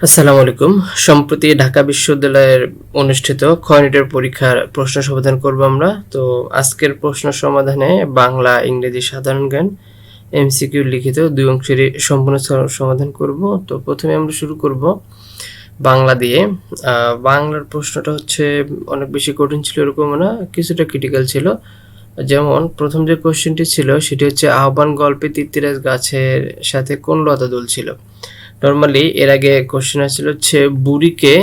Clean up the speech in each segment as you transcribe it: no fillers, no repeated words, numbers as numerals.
আসসালামু আলাইকুম। সম্প্রতি ঢাকা বিশ্ববিদ্যালয়ের অনুষ্ঠিত খ-ইউনিটের পরীক্ষার প্রশ্ন সমাধান করব আমরা। তো আজকের প্রশ্ন সমাধানে বাংলা, ইংরেজি, সাধারণ জ্ঞান, এমসিকিউ লিখিত ২ অংশেরই সম্পূর্ণ সমাধান করব। তো প্রথমে আমরা শুরু করব বাংলা দিয়ে। বাংলার প্রশ্নটা হচ্ছে অনেক বেশি কঠিন ছিল এরকমও না, কিছুটা ক্রিটিক্যাল ছিল। যেমন প্রথম যে কোশ্চেনটি ছিল সেটি হচ্ছে আহ্বান গল্পে তৃপ্তিরাজ গাছের সাথে কোন লতা দুলছিল? নর্মালি এর আগে কোশ্চেন আসছিল হচ্ছে বুড়িকে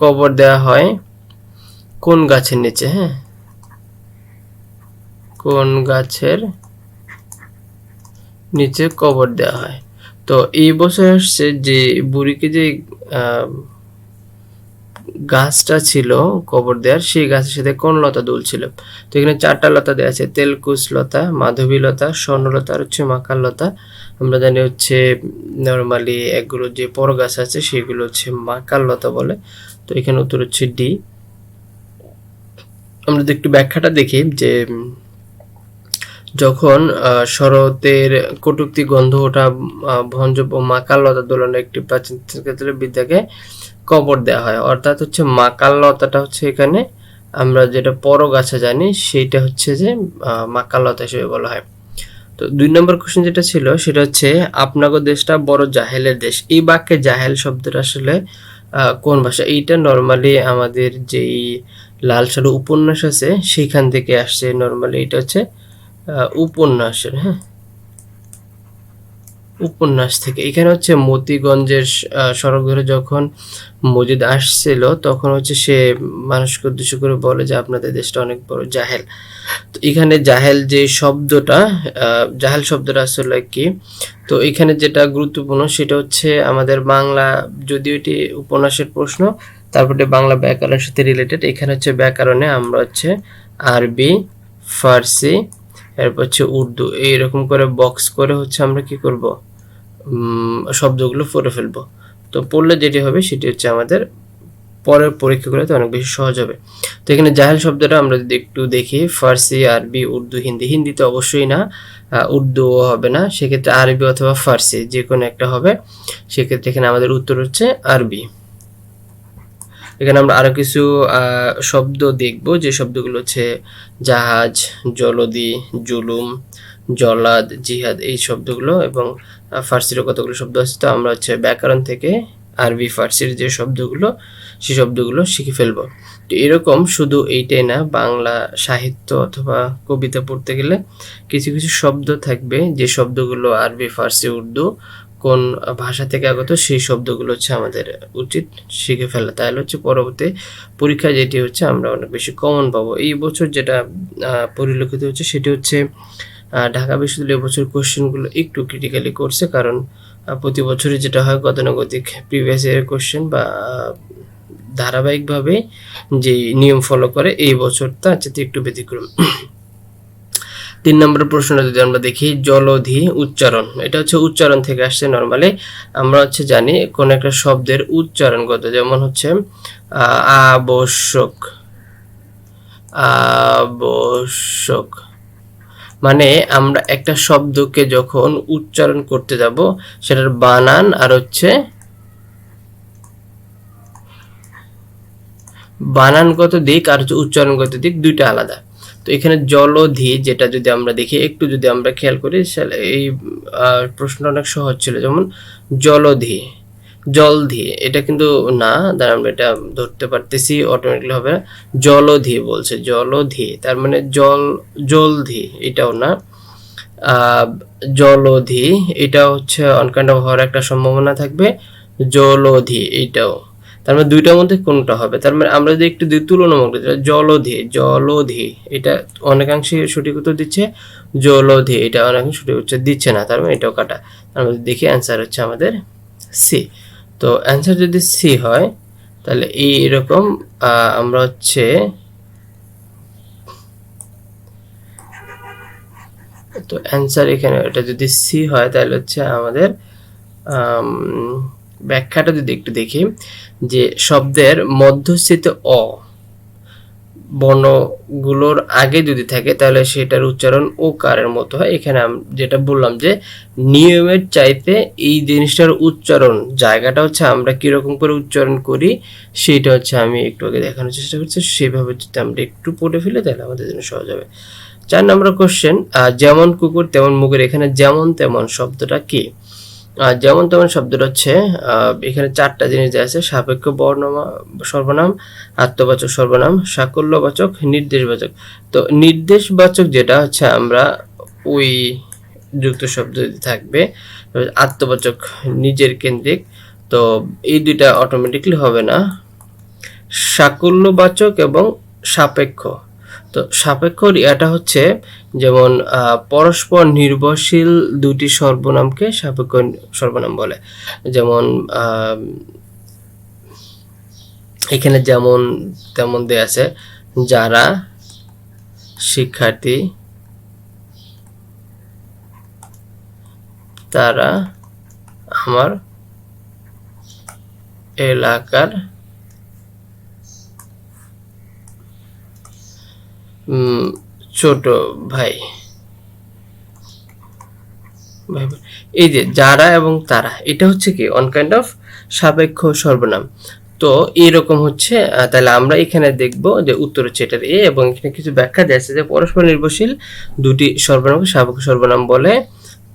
কবর দেওয়া হয় কোন গাছের নিচে? হ্যাঁ, কোন গাছের নিচে কবর দেওয়া হয়? তো এই বছর আসছে যে বুড়িকে যে গাছটা ছিল কবর দেওয়ার, সেই গাছের সাথে কোন লতা দুলছিল? তো এখানে 4টা লতা দেওয়া আছে, তেলকুচ লতা, মাধবী লতা, স্বর্ণলতা আর হচ্ছে মাকাল লতা। আমরা জানি হচ্ছে নর্মালি এগুলো যে বড় গাছ আছে সেগুলো হচ্ছে মাকাল লতা বলে। তো এখানে উত্তর হচ্ছে ডি। আমরা যদি একটু ব্যাখ্যাটা দেখি যে যখন শরতের কটূক্তি গন্ধ ওঠা ভঞ্জ ও মাকাল লতা দোলনের একটি প্রাচীন ক্ষেত্রে বিদ্যাকে কবর দেওয়া হয়, অর্থাৎ হচ্ছে মাকাল লতাটা হচ্ছে এখানে আমরা যেটা পরগাছা জানি সেইটা হচ্ছে যে মাকাল লতা হিসেবে বলা হয়। তো 2 নম্বর কোশ্চেন যেটা ছিল সেটা হচ্ছে আপনাগো দেশটা বড় জাহেলের দেশ। এই বাক্যে জাহেল শব্দটা আসলে কোন ভাষা? এইটা নর্মালি আমাদের যেই লাল সালু উপন্যাস আছে সেইখান থেকে আসছে। নর্মালি এটা হচ্ছে উপন্যাসের, হ্যাঁ, উপন্যাস থেকে। এখানে হচ্ছে মতিগঞ্জের সড়ক ধরে যখন মজিদ আসছিল তখন হচ্ছে সে মানুষকে উদ্দেশ্য করে বলে যে আপনাদের দেশটা অনেক বড় জাহেল। তো এখানে জাহেল যে শব্দটা, জাহেল শব্দটা আসলে কি? তো এখানে যেটা গুরুত্বপূর্ণ সেটা হচ্ছে আমাদের বাংলা, যদিও এটি উপন্যাসের প্রশ্ন, তারপরে বাংলা ব্যাকরণের সাথে রিলেটেড। এখানে হচ্ছে ব্যাকরণে আমরা হচ্ছে আরবি, ফার্সি, এরপর হচ্ছে উর্দু, এইরকম করে বক্স করে হচ্ছে আমরা কি করব, শব্দগুলো পড়ে ফেলবো। তো পড়লে যেটি হবে সেটি হচ্ছে আমাদের পরের পরীক্ষাগুলোতে অনেক বেশি সহজ হবে। তো এখানে জাহেল শব্দটা আমরা যদি একটু দেখি, ফার্সি, আরবি, উর্দু, হিন্দি। হিন্দিতে অবশ্যই না, উর্দুও হবে না, সেক্ষেত্রে আরবি অথবা ফার্সি যে কোনো একটা হবে। সেক্ষেত্রে এখানে আমাদের উত্তর হচ্ছে আরবি। এখানে আমরা আরো কিছু শব্দ দেখব, যে শব্দগুলো হচ্ছে জাহাজ, জলদি, জুলুম, জলাদ, জিহাদ, এই শব্দগুলো, এবং ফার্সিরও কতগুলো শব্দ আছে। তো আমরা হচ্ছে ব্যাকরণ থেকে আরবি ফার্সির যে শব্দগুলো সেই শব্দগুলো শিখে ফেলবো। তো এরকম শুধু এইটাই না, বাংলা সাহিত্য অথবা কবিতা পড়তে গেলে কিছু কিছু শব্দ থাকবে যে শব্দগুলো আরবি, ফার্সি, উর্দু কোন ভাষা থেকে আগত সেই শব্দগুলো হচ্ছে আমাদের উচিত শিখে ফেলা। তাহলে হচ্ছে পরবর্তী পরীক্ষায় যেটি হচ্ছে আমরা অনেক বেশি কমন পাবো। এই বছর যেটা পরিলক্ষিত হচ্ছে সেটি হচ্ছে ঢাকা বিশ্ববিদ্যালয় এবছর কোশ্চেনগুলো একটু ক্রিটিক্যালি করছে, কারণ প্রতি বছরই যেটা হয় গতানুগতিক প্রিভিয়াস ইয়ারের কোশ্চেন বা ধারাবাহিকভাবে যে নিয়ম ফলো করে, এই বছর তার চেয়ে একটু ব্যতিক্রম। 3 নম্বর প্রশ্নটা যদি আমরা দেখি, জলধি উচ্চারণ, এটা হচ্ছে উচ্চারণ থেকে আসছে। নর্মালি আমরা হচ্ছে জানি কোন একটা শব্দের উচ্চারণগত, যেমন হচ্ছে আবশ্যক, আবশ্যক মানে আমরা একটা শব্দকে যখন উচ্চারণ করতে যাব সেটার বানান আর হচ্ছে বানানগত দিক আর হচ্ছে উচ্চারণগত দিক দুইটা আলাদা। তো এখানে জলধি যেটা যদি আমরা দেখি, একটু যদি আমরা খেয়াল করি, এই প্রশ্নটা অনেক সহজ ছিল। যেমন জলধি, জলধি, এটা কিন্তু না, দ্বারা আমরা এটা ধরতে পারতেছি অটোমেটিকলি হবে। জলধি বলছে, জলধি তার মানে জল, জলধি এটাও না। জলধি এটা হচ্ছে অনকাইন্ড অফ হওয়ার একটা সম্ভাবনা থাকবে। জলধি এটাও, তার মানে দুইটার মধ্যে কোনটা হবে? তার মানে আমরা যদি একটু তুলনামূলক, জলধি, জলধি এটা অনেকাংশে সঠিক উত্তর দিচ্ছে, জলধি এটা অনেকাংশে সঠিক উত্তর দিচ্ছে না, তার মানে এটাও কাটা। আমরা দেখি অ্যান্সার হচ্ছে আমাদের সি। তো অ্যান্সার যদি সি হয় তাহলে এইরকম আমরা হচ্ছে তো অ্যান্সার এখানে এটা যদি সি হয় তাহলে হচ্ছে আমাদের ব্যাখ্যাটা যদি একটু দেখি, যে শব্দের মধ্যস্থিত অ বর্ণগুলোর আগে যদি থাকে তাহলে সেটার উচ্চারণ ওকারের মতো হয়। এখানে যেটা বললাম যে নিয়মের চাইতে এই জিনিসটার উচ্চারণ জায়গাটা হচ্ছে আমরা কিরকম করে উচ্চারণ করি সেটা হচ্ছে আমি একটু আগে দেখানোর চেষ্টা করছি। সেভাবে যদি আমরা একটু পড়ে ফেলি তাহলে আমাদের জন্য সহজ হবে। 4 নম্বর কোশ্চেন, যেমন কুকুর তেমন মুগুর, এখানে যেমন তেমন শব্দটা কি? যেমন তেমন শব্দটা হচ্ছে এখানে 4টা জিনিস দেওয়া আছে: সাপেক্ষ সর্বনাম, আত্মবাচক সর্বনাম, সাকল্যবাচক, নির্দেশবাচক। তো নির্দেশবাচক যেটা হচ্ছে আমরা ওই যুক্ত শব্দ থাকবে, আত্মবাচক নিজের কেন্দ্রিক, তো এই দুইটা অটোমেটিকলি হবে না। সাকল্যবাচক এবং সাপেক্ষ, তো সাপেক্ষ এটা হচ্ছে যেমন পরস্পর নির্ভরশীল দুটি সর্বনামকে সাপেক্ষ সর্বনাম বলে। যেমন এখানে যেমন তেমন দেয়া আছে: যারা শিক্ষার্থী তারা আমার এলাকার ছোট ভাই। এই যে যারা এবং তারা, এটা হচ্ছে কি অন কাইন্ড অফ সাপেক্ষ সর্বনাম। তো এইরকম হচ্ছে, তাহলে আমরা এখানে দেখব যে উত্তর হচ্ছে এটার এ, এবং এখানে কিছু ব্যাখ্যা দেওয়া আছে যে পরস্পর নির্ভরশীল দুটি সর্বনামকে সাপেক্ষ সর্বনাম বলে।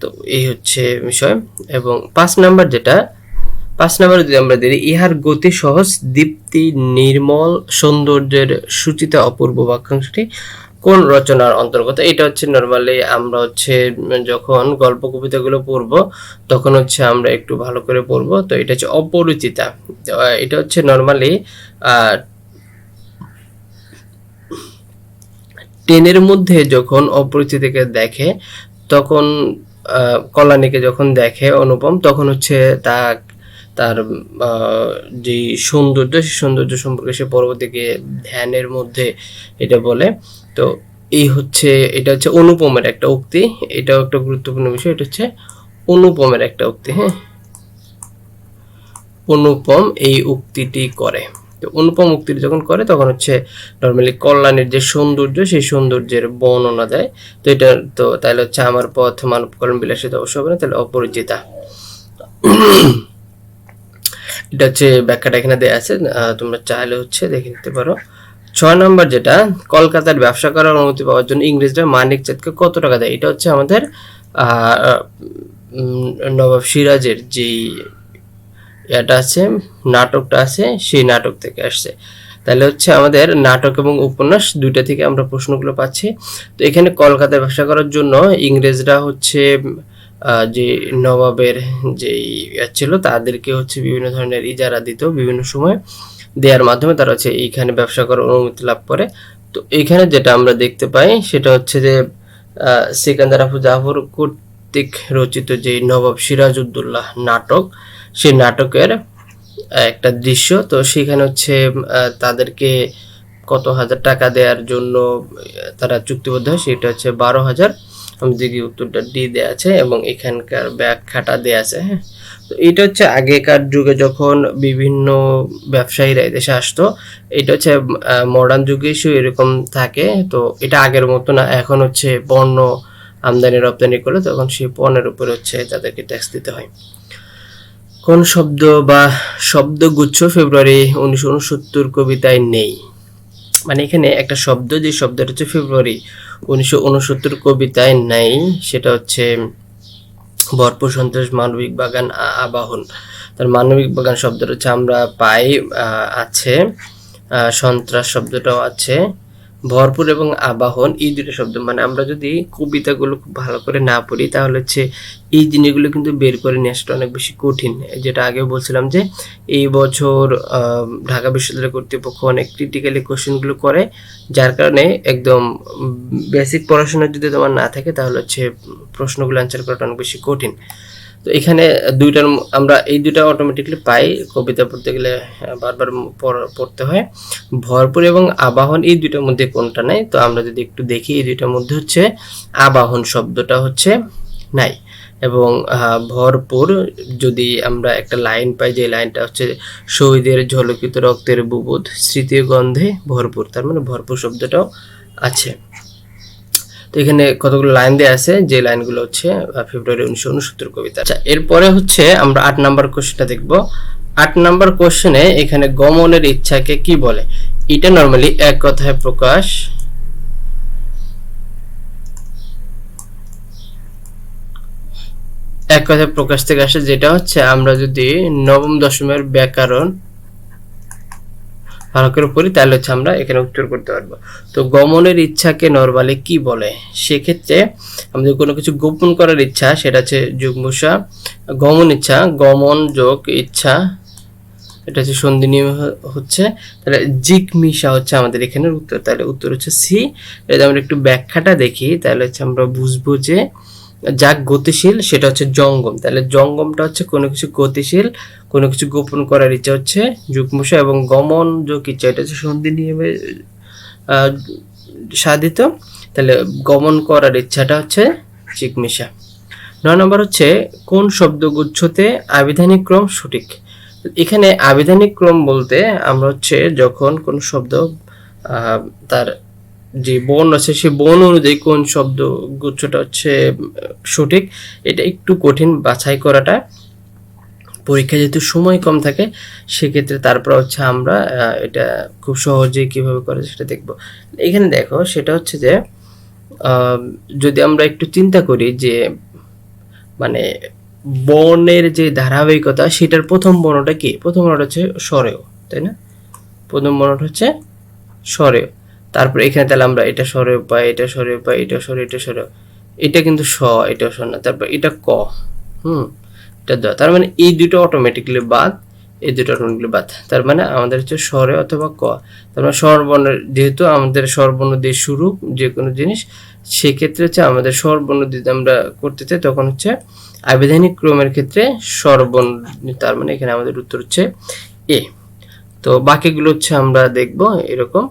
তো এই হচ্ছে বিষয়। এবং 5 নাম্বার যদি আমরা দেখি, ইহার গতি সহজ, দীপ্তি নির্মল, সৌন্দর্যের সূচিতা অপূর্ব বাক্যাংশটি কোন রচনার অন্তর্গত? এটা হচ্ছে নর্মালি আমরা হচ্ছে যখন গল্প কবিতাগুলো পড়বো তখন হচ্ছে আমরা একটু ভালো করে পড়বো। তো এটা হচ্ছে অপরিচিতা। এটা হচ্ছে নর্মালি 10-এর মধ্যে যখন অপরিচিতাকে দেখে, তখন কল্যাণীকে যখন দেখে অনুপম, তখন হচ্ছে তার যে সৌন্দর্য, সেই সৌন্দর্য সম্পর্কে সে পরবর্তীকে ধ্যানের মধ্যে এটা বলে। তো এই হচ্ছে, এটা হচ্ছে অনুপমের একটা উক্তি। এটাও একটা গুরুত্বপূর্ণ বিষয়। এটা হচ্ছে অনুপমের একটা উক্তি। হ্যাঁ, অনুপম এই উক্তিটি করে। তো অনুপম উক্তিটি যখন করে তখন হচ্ছে নর্মালি কল্যাণের যে সৌন্দর্য, সেই সৌন্দর্যের বর্ণনা দেয়। তো এটা তো তাহলে হচ্ছে আমার পথ মানব কল্যাণ বিলাসিতা অবশ্য হবে না, তাহলে অপরিচিতা। এটা হচ্ছে ব্যাখ্যাটা এখানে দেয়া আছে, তোমরা চাইলে হচ্ছে দেখে নিতে পারো। 6 নম্বর যেটা, কলকাতার ব্যবসা করার অনুমতি পাওয়ার জন্য ইংরেজরা মানিক চাঁদকে কত টাকা দেয়? এটা হচ্ছে আমাদের নবাব সিরাজের যেই এটা আছে, নাটকটা আছে, সেই নাটক থেকে আসছে। তাহলে হচ্ছে আমাদের নাটক এবং উপন্যাস দুইটা থেকে আমরা প্রশ্নগুলো পাচ্ছি। তো এখানে কলকাতায় ব্যবসা করার জন্য ইংরেজরা হচ্ছে যে নবাবের যেই ছিল তাদেরকে হচ্ছে বিভিন্ন ধরনের ইজারা দিত, বিভিন্ন সময় দেওয়ার মাধ্যমে তারা হচ্ছে এইখানে ব্যবসা করার অনুমতি লাভ করে। তো এইখানে যেটা আমরা দেখতে পাই সেটা হচ্ছে যে সিকান্দার আবু জাফর কর্তৃক রচিত যে নবাব সিরাজউদ্দৌলা নাটক, সেই নাটকের একটা দৃশ্য। তো সেখানে হচ্ছে তাদেরকে কত হাজার টাকা দেওয়ার জন্য তারা চুক্তিবদ্ধ হয়, সেটা হচ্ছে 12,000। আমাদেরকে উত্তরটা ডি দেওয়া আছে এবং এখানকার ব্যাখ্যাটা দেওয়া আছে। হ্যাঁ, তো এটা হচ্ছে আগেকার যুগে যখন বিভিন্ন ব্যবসায়ীরা এদেশে আসতো, এটা হচ্ছে মডার্ন যুগে এসেও এরকম থাকে। তো এটা আগের মতো না, এখন হচ্ছে পণ্য আমদানি রপ্তানি করলে তখন সেই পণ্যের উপর হচ্ছে তাদেরকে ট্যাক্স দিতে হয়। কোন শব্দ বা শব্দগুচ্ছ ফেব্রুয়ারি 1969 কবিতায় নেই? মানে এখানে একটা শব্দ, যে শব্দটা হচ্ছে ফেব্রুয়ারি 1969 কবিতায় নেই, সেটা হচ্ছে ভরপুর সন্ত্রাস, মানবিক বাগান, আবাহন। তার মানবিক বাগান শব্দটা হচ্ছে আমরা পাই আছে, সন্ত্রাস শব্দটাও আছে, ভরপুর এবং আবাহন এই দুটো শব্দ। মানে আমরা যদি কবিতাগুলো খুব ভালো করে না পড়ি তাহলে হচ্ছে এই জিনিসগুলো কিন্তু বের করে নিয়ে আসাটা অনেক বেশি কঠিন। যেটা আগেও বলছিলাম যে এই বছর ঢাকা বিশ্ববিদ্যালয় কর্তৃপক্ষ অনেক ক্রিটিক্যালি কোশ্চেনগুলো করে, যার কারণে একদম বেসিক পড়াশোনা যদি তোমার না থাকে তাহলে হচ্ছে প্রশ্নগুলো অ্যান্সার করাটা অনেক বেশি কঠিন। তো এখানে দুইটার আমরা এই দুইটা অটোমেটিকলি পাই, কবিতা পড়তে গেলে বারবার পড়তে হয়। ভরপুর এবং আবাহন এই দুইটার মধ্যে কোনটা নাই? তো আমরা যদি একটু দেখি, এই দুইটার মধ্যে হচ্ছে আবাহন শব্দটা হচ্ছে নাই। এবং ভরপুর যদি আমরা একটা লাইন পাই, যে লাইনটা হচ্ছে শহীদের ঝলকিত রক্তের বুবুদ স্মৃতির গন্ধে ভরপুর, তার মানে ভরপুর শব্দটাও আছে। তো এখানে কতগুলো লাইন দেওয়া আছে, যে লাইনগুলো হচ্ছে ফেব্রুয়ারি 1969 কবিতা। আচ্ছা, এরপরে হচ্ছে আমরা 8 নাম্বার কোশ্চেনটা দেখব। 8 নাম্বার কোশ্চেনে এখানে গমনের ইচ্ছাকে কি বলে? এটা নরমালি এক কথায় প্রকাশ, এক কথায় প্রকাশ থেকে আসে, যেটা হচ্ছে আমরা যদি নবম দশমের ব্যাকরণ ভালো করে পড়ি তাহলে হচ্ছে আমরা এখানে উত্তর করতে পারবো। তো গমনের ইচ্ছাকে নরমালি কি বলে? সেক্ষেত্রে আমাদের কোনো কিছু গোপন করার ইচ্ছা, সেটা হচ্ছে যুগ্মসা গমন ইচ্ছা, গমন যোগ ইচ্ছা, এটা হচ্ছে সন্ধি নিয়ম হচ্ছে, তাহলে জিগমিশা হচ্ছে আমাদের এখানের উত্তর। তাহলে উত্তর হচ্ছে সি। যদি আমরা একটু ব্যাখ্যাটা দেখি তাহলে হচ্ছে আমরা বুঝবো যে যা গতিশীল সেটা হচ্ছে জঙ্গম। তাহলে জঙ্গমটা হচ্ছে কোনো কিছু গতিশীল, কোনো কিছু গোপন করার ইচ্ছা হচ্ছে যুগ্মসা, এবং গমন যোগ ইচ্ছা এটা হচ্ছে সন্ধি নিয়মে সাধিত। তাহলে গমন করার ইচ্ছাটা হচ্ছে জিগমিশা। 9 নম্বর হচ্ছে কোন শব্দগুচ্ছতে আবিধানিক ক্রম সঠিক? এখানে আবিধানিক ক্রম বলতে আমরা হচ্ছে যখন কোন শব্দ তার যে বর্ণ আছে সেই বর্ণ অনুযায়ী কোন শব্দ গুচ্ছটা হচ্ছে সঠিক, এটা একটু কঠিন বাছাই করাটা। পরীক্ষা যেহেতু সময় কম থাকে সেক্ষেত্রে তারপর হচ্ছে আমরা এটা খুব সহজেই কিভাবে করে সেটা দেখব। এখানে দেখো, সেটা হচ্ছে যে যদি আমরা একটু চিন্তা করি যে মানে বর্ণের যে ধারাবাহিকতা সেটার প্রথম বর্ণটা কি? প্রথম বর্ণটা হচ্ছে স্বরেয়, তাই না? প্রথম বর্ণটা হচ্ছে স্বরেয়। তারপরে এখানে তাহলে আমরা এটা স্বরেয় পাই, এটা স্বরেয় পাই, এটা স্বরেয়, এটা স্বরেয়, এটা কিন্তু স, এটা স না। তারপর এটা ক, এটা দ। তার মানে এই দুটো অটোমেটিক্যালি বাদ, এই দুটো অটোমেটিক্যালি বাদ। তার মানে আমাদের হচ্ছে স্বরে অথবা ক। তার মানে স্বরবর্ণের, যেহেতু আমাদের স্বরবর্ণ দিয়ে শুরু যে কোনো জিনিস, সেক্ষেত্রে হচ্ছে আমাদের স্বরবর্ণ যদি আমরা করতে চাই তখন হচ্ছে আবিধানিক ক্রমের ক্ষেত্রে স্বরবর্ণ। তার মানে এখানে আমাদের উত্তর হচ্ছে এ। তো বাকিগুলো হচ্ছে আমরা দেখব এরকম।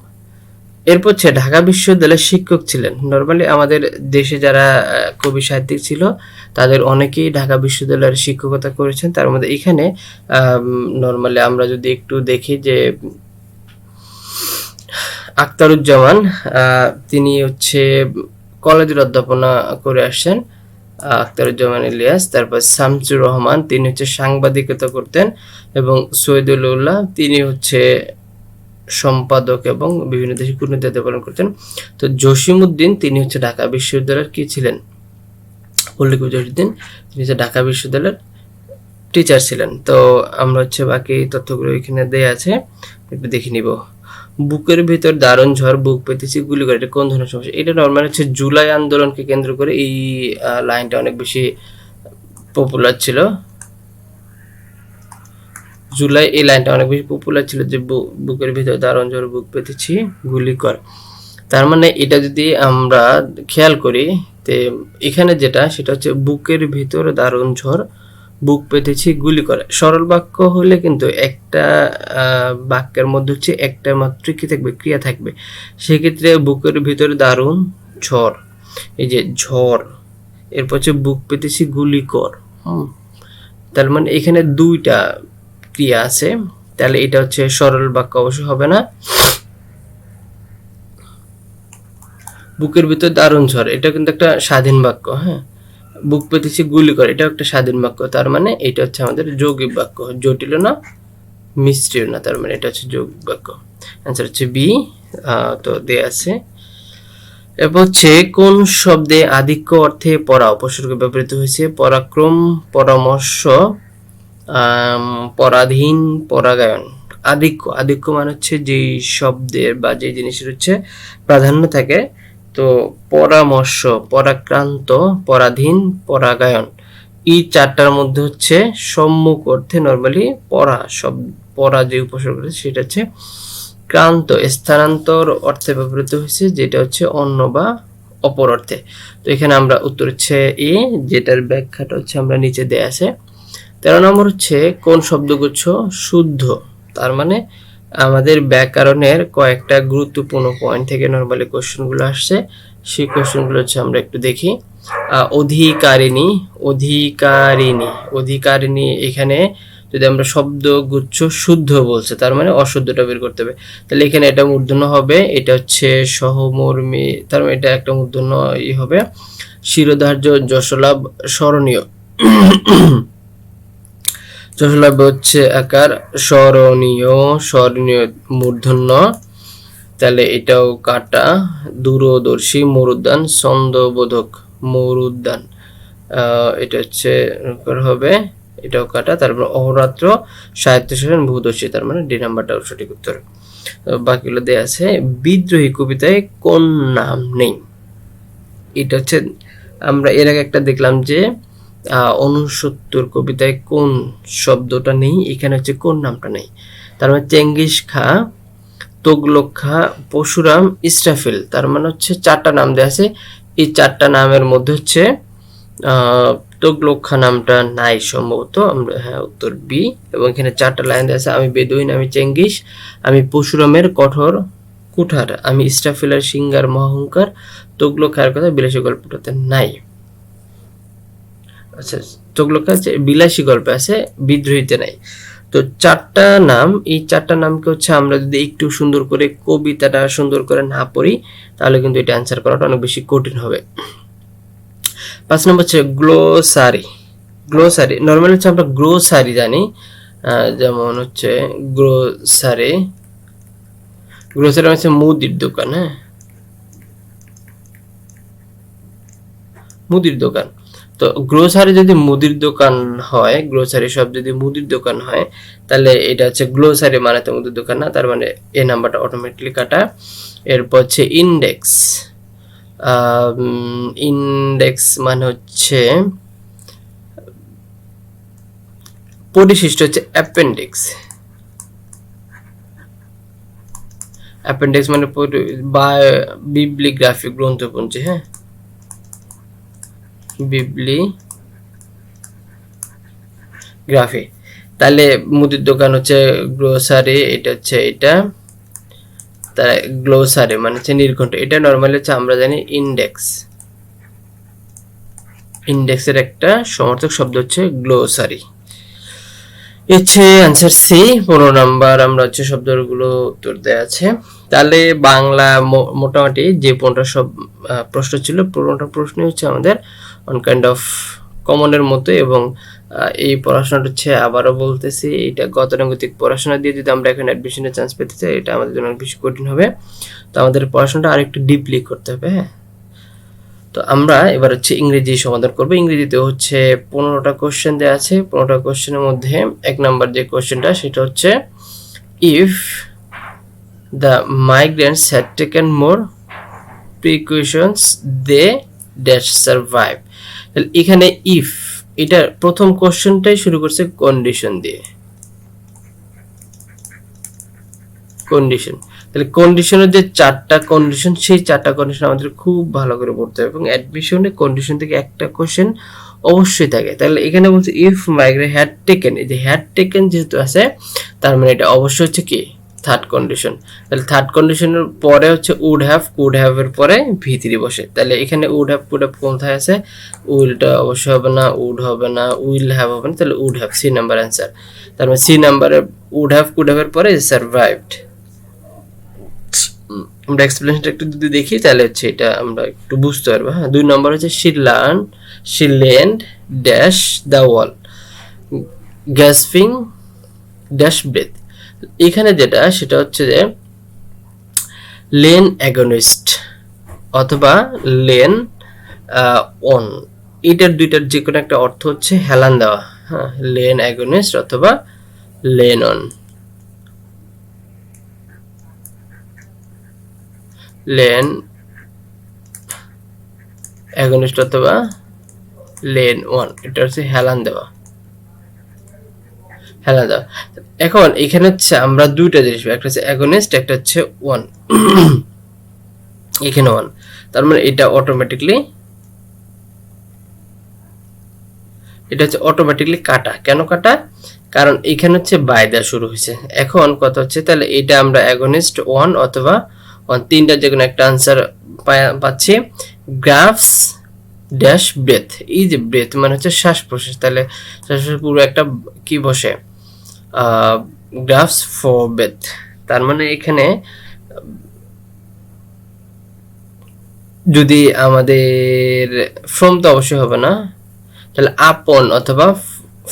এরপর হচ্ছে ঢাকা বিশ্ববিদ্যালয়ের শিক্ষক ছিলেন। নর্মালি আমাদের দেশে যারা কবি সাহিত্যিক ছিল তাদের অনেকেই ঢাকা বিশ্ববিদ্যালয়ের শিক্ষকতা করেছেন। তার মধ্যে এখানে নর্মালি আমরা যদি একটু দেখি যে আখতারুজ্জামান, তিনি হচ্ছে কলেজের অধ্যাপনা করে আসছেন, আখতারুজ্জামান ইলিয়াস। তারপর শামসুর রহমান, তিনি হচ্ছে সাংবাদিকতা করতেন, এবং সৈয়দুল উল্লাহ, তিনি হচ্ছে সম্পাদক এবং বিভিন্ন দেশে কূটনীতি পালন করতেন। তো জসিমউদ্দিন, তিনি হচ্ছে ঢাকা বিশ্ববিদ্যালয়ের কি ছিলেন? পল্লিক জসিমউদ্দিন, তিনি হচ্ছে ঢাকা বিশ্ববিদ্যালয়ের টিচার ছিলেন। তো আমরা হচ্ছে বাকি তথ্যগুলো এখানে দেয়া আছে, একটু দেখে নিব। বুকের ভিতর দারুণ ঝড়, বুক পেতেছি গুলি করে, এটা কোন ধরনের সমস্যা? এটা নর্মাল হচ্ছে জুলাই আন্দোলনকে কেন্দ্র করে এই লাইনটা অনেক বেশি পপুলার ছিল। জুলাই এই লাইনটা অনেক বেশি পপুলার ছিল, যে বুকের ভিতর দারুণ ঝড়, বুক পেতেছি গুলি কর। তার মানে এটা যদি আমরা খেয়াল করি, তে এখানে যেটা সেটা হচ্ছে বুকের ভিতর দারুণ ঝড়, বুক পেতেছি গুলি করে। সরল বাক্য হলে কিন্তু একটা বাক্যের মধ্যে হচ্ছে একটা মাত্র কি থাকবে? ক্রিয়া থাকবে। সেক্ষেত্রে বুকের ভিতরে দারুণ ঝড়, এই যে ঝড়, এরপর হচ্ছে বুক পেতেছি গুলি কর। তার মানে এখানে দুইটা ক্রিয়া আছে, তাহলে এটা হচ্ছে সরল বাক্য অবশ্য হবে না। বুকের ভিতর দারুণ ঝড়, এটা কিন্তু একটা স্বাধীন বাক্য। হ্যাঁ, বুক পেতেছি গুলি করে, এটাও একটা স্বাধীন বাক্য। তার মানে এটা হচ্ছে আমাদের যৌগিক বাক্য, জটিল না মিষ্টিও না, তার মানে এটা হচ্ছে যৌগিক বাক্য। অ্যান্সার হচ্ছে বি। তো দেয়া আছে। এরপর হচ্ছে কোন শব্দে আধিক্য অর্থে পড়া উপসর্গ ব্যবহৃত হয়েছে? পরাক্রম, পরামর্শ, পরাধীন, পরাগায়ন। আধিক্য, আধিক্য মানে হচ্ছে যেই শব্দের বা যে জিনিসের হচ্ছে প্রাধান্য থাকে। তো পরামর্শ, পরাক্রান্ত, পরাধীন, পরাগায়ন, এই চারটার মধ্যে হচ্ছে সম্মুখ অর্থে নর্মালি পরা শব্দ, পরা যে উপসর্গ সেটা হচ্ছে ক্রান্ত, স্থানান্তর অর্থে ব্যবহৃত হয়েছে, যেটা হচ্ছে অন্য বা অপর অর্থে। তো এখানে আমরা উত্তর হচ্ছে এ, যেটার ব্যাখ্যাটা হচ্ছে আমরা নিচে দেয়া আছে। 13 নম্বর হচ্ছে কোন শব্দগুচ্ছ শুদ্ধ? তার মানে আমাদের ব্যাকরণের কয়েকটা গুরুত্বপূর্ণ পয়েন্ট থেকে নর্মালি কোশ্চেনগুলো আসছে, সেই কোশ্চেনগুলো হচ্ছে আমরা একটু দেখি। অধিকারিণী, অধিকারিণী, অধিকারিণী। এখানে যদি আমরা শব্দগুচ্ছ শুদ্ধ বলছে, তার মানে অশুদ্ধটা বের করতে হবে। তাহলে এখানে এটা মূর্ধন্য হবে, এটা হচ্ছে সহমর্মী, তার মানে এটা একটা মূর্ধন্য হবে। শিরোধার্য, যশলাভ, স্মরণীয়। যশলাভ হচ্ছে আকার, স্মরণীয়, স্মরণীয় মূর্ধন্য, তাহলে এটাও কাটা। দূরদর্শী, মরুদ্যান, ছন্দবোধক, মরুদ্যান, এটা হচ্ছে হবে, এটাও কাটা। তারপর অহরাত্র, সাহিত্যশাসন, ভূদর্শী, তার মানে ডি নাম্বারটাও সঠিক উত্তর। বাকিগুলো দেয়া আছে। বিদ্রোহী কবিতায় কোন নাম নেই? এটা হচ্ছে আমরা এর আগে একটা দেখলাম যে 69 কবিতায় কোন শব্দটা নেই, এখানে হচ্ছে কোন নামটা নেই। তার মানে চেঙ্গিস খা, তোগলক খা, পরশুরাম, ইসরাফিল, তার মানে হচ্ছে 4টা নাম দেওয়া আছে। এই 4টা নামের মধ্যে হচ্ছে তোগলক খা নামটা নাই সম্ভবত। আমরা হ্যাঁ, উত্তর বি। এবং এখানে 4টা লাইন দেওয়া আছে, আমি বেদুইন, আমি চেঙ্গিস, আমি পরশুরামের কঠোর কুঠার, আমি ইসরাফিলের সিঙ্গার মহাহুঙ্কার, তোগলক খায়ের কথা বিলাসী গল্পটাতে নাই। আচ্ছা, তোগলক খা বিলাসী গল্পে আছে, বিদ্রোহীতে নাই। তো 4টা নাম, এই 4টা নামকে হচ্ছে আমরা যদি একটু সুন্দর করে কবিতাটা সুন্দর করে না পড়ি, তাহলে কিন্তু এটা অ্যান্সার করাটা অনেক বেশি কঠিন হবে। 5 নম্বর হচ্ছে গ্লোসারি। গ্লোসারি নর্মালি হচ্ছে আমরা গ্রোসারি জানি, যেমন হচ্ছে গ্রোসারি, গ্রোসারি হচ্ছে মুদির দোকান। হ্যাঁ, মুদির দোকান। তো গ্রোসারি যদি মুদির দোকান হয়, গ্রোসারি সব যদি মুদির দোকান হয়, তাহলে এটা হচ্ছে গ্লোসারি মানে তো মুদির দোকান না, তার মানে এই নাম্বারটা অটোমেটিকলি কাটা। এরপর হচ্ছে ইন্ডেক্স। ইন্ডেক্স মানে হচ্ছে পরিশিষ্ট, হচ্ছে অ্যাপেন্ডিক্স। অ্যাপেন্ডিক্স মানে বিবলিগ্রাফি, গ্রন্থপুঞ্জি। হ্যাঁ, বিবলিগ্রাফি। তাহলে মুদির দোকান হচ্ছে গ্রোসারি, এটা হচ্ছে এটা, তার গ্লোসারি মানে হচ্ছে নির্ঘণ্ট। এটা নর্মালি হচ্ছে আমরা জানি ইন্ডেক্স, ইন্ডেক্সের একটা সমর্থক শব্দ হচ্ছে গ্লোসারি। হচ্ছে অ্যান্সার সি। 15 নাম্বার আমরা হচ্ছে শব্দগুলো উত্তর দেওয়া আছে। তাহলে বাংলা মোটামুটি যে 15টা সব প্রশ্ন ছিল, 15টা প্রশ্নই হচ্ছে আমাদের অন কাইন্ড অফ কমনের মতো। এবং এই পড়াশোনাটা হচ্ছে আবারও বলতেছি, এটা গতানুগতিক পড়াশোনা দিয়ে যদি আমরা এখন অ্যাডমিশনের চান্স পেতে চাই, এটা আমাদের জন্য অনেক বেশি কঠিন হবে। তো আমাদের পড়াশোনাটা আরেকটু ডিপলি করতে হবে। হ্যাঁ, তো আমরা এবার হচ্ছে ইংরেজি সমাধান করব। ইংরেজিতে হচ্ছে 15টা কোশ্চেন দেওয়া আছে। 15টা কোশ্চেনের মধ্যে 1 নাম্বার যে কোশ্চেনটা, সেটা হচ্ছে if the migrants had taken more precautions they dash survive. তাহলে এখানে ইফ, এটা প্রথম কোশ্চেনটাই শুরু করছে কন্ডিশন দিয়ে, কন্ডিশন। তাহলে কন্ডিশনের যে 4টা কন্ডিশন, সেই 4টা কন্ডিশন আমাদের খুব ভালো করে পড়তে হবে। এবং অ্যাডমিশনে কন্ডিশন থেকে একটা কোশ্চেন অবশ্যই থাকে। তাহলে এখানে বলছে ইফ মাইগ্রেন্ট হ্যাড টেকেন, এই যে হ্যাড টেকেন যেহেতু আছে, তার মানে এটা অবশ্যই হচ্ছে কি থার্ড কন্ডিশন। তাহলে থার্ড কন্ডিশনের পরে হচ্ছে উড হ্যাভ, কুড হ্যাভ এর পরে ভি3 বসে। তাহলে এখানে উড হ্যাভ, কুড হ্যাভ কোথায় আছে? উইলটা অবশ্যই হবে না, উড হবে না, উইল হ্যাভ হবে না, তাহলে would have, C number answer. তার মানে সি নাম্বারে উড হ্যাভ, কুড হ্যাভ এর পরে সারভাইভড। আমরা এক্সপ্লেনেশনটা একটু যদি দেখি, তাহলে হচ্ছে এটা আমরা একটু বুঝতে পারবো। হ্যাঁ, 2 নম্বর হচ্ছে she leaned dash the wall gasping dash breath। এখানে যেটা, সেটা হচ্ছে যে লেন অ্যাগনিস্ট অথবা লেন অন, এটার দুইটার যে কোনো একটা অর্থ হচ্ছে হেলান দেওয়া। হ্যাঁ, লেন অ্যাগনিস্ট অথবা লেন অন, লেন অ্যাগনিস্ট অথবা লেন ওয়ান, এটা হচ্ছে হেলান দেওয়া, হেলান দেওয়া। এখন এখানে হচ্ছে আমরা দুইটা জিনিস, একটা হচ্ছে অ্যাগনিস্ট, একটা হচ্ছে ওয়ান। এখানে ওয়ান, তার মানে এটা অটোমেটিকলি, এটা হচ্ছে অটোমেটিকলি কাটা। কেন কাটা? কারণ এখানে হচ্ছে বাই দেওয়া শুরু হয়েছে। এখন কথা হচ্ছে, তাহলে এটা আমরা অ্যাগনিস্ট ওয়ান অথবা ওয়ান, তিনটা যে কোনো একটা আনসার পাচ্ছি। গ্রাফস ড্যাশ ব্রেথ, এই যে ব্রেথ মানে হচ্ছে শ্বাস প্রশ্বাস, তাহলে শ্বাস প্রশ্বাস পুরো একটা কি বসে গ্রাফস ফর ব্রেথ। তার মানে এখানে যদি আমাদের ফ্রম তো অবশ্যই হবে না, তাহলে আপন অথবা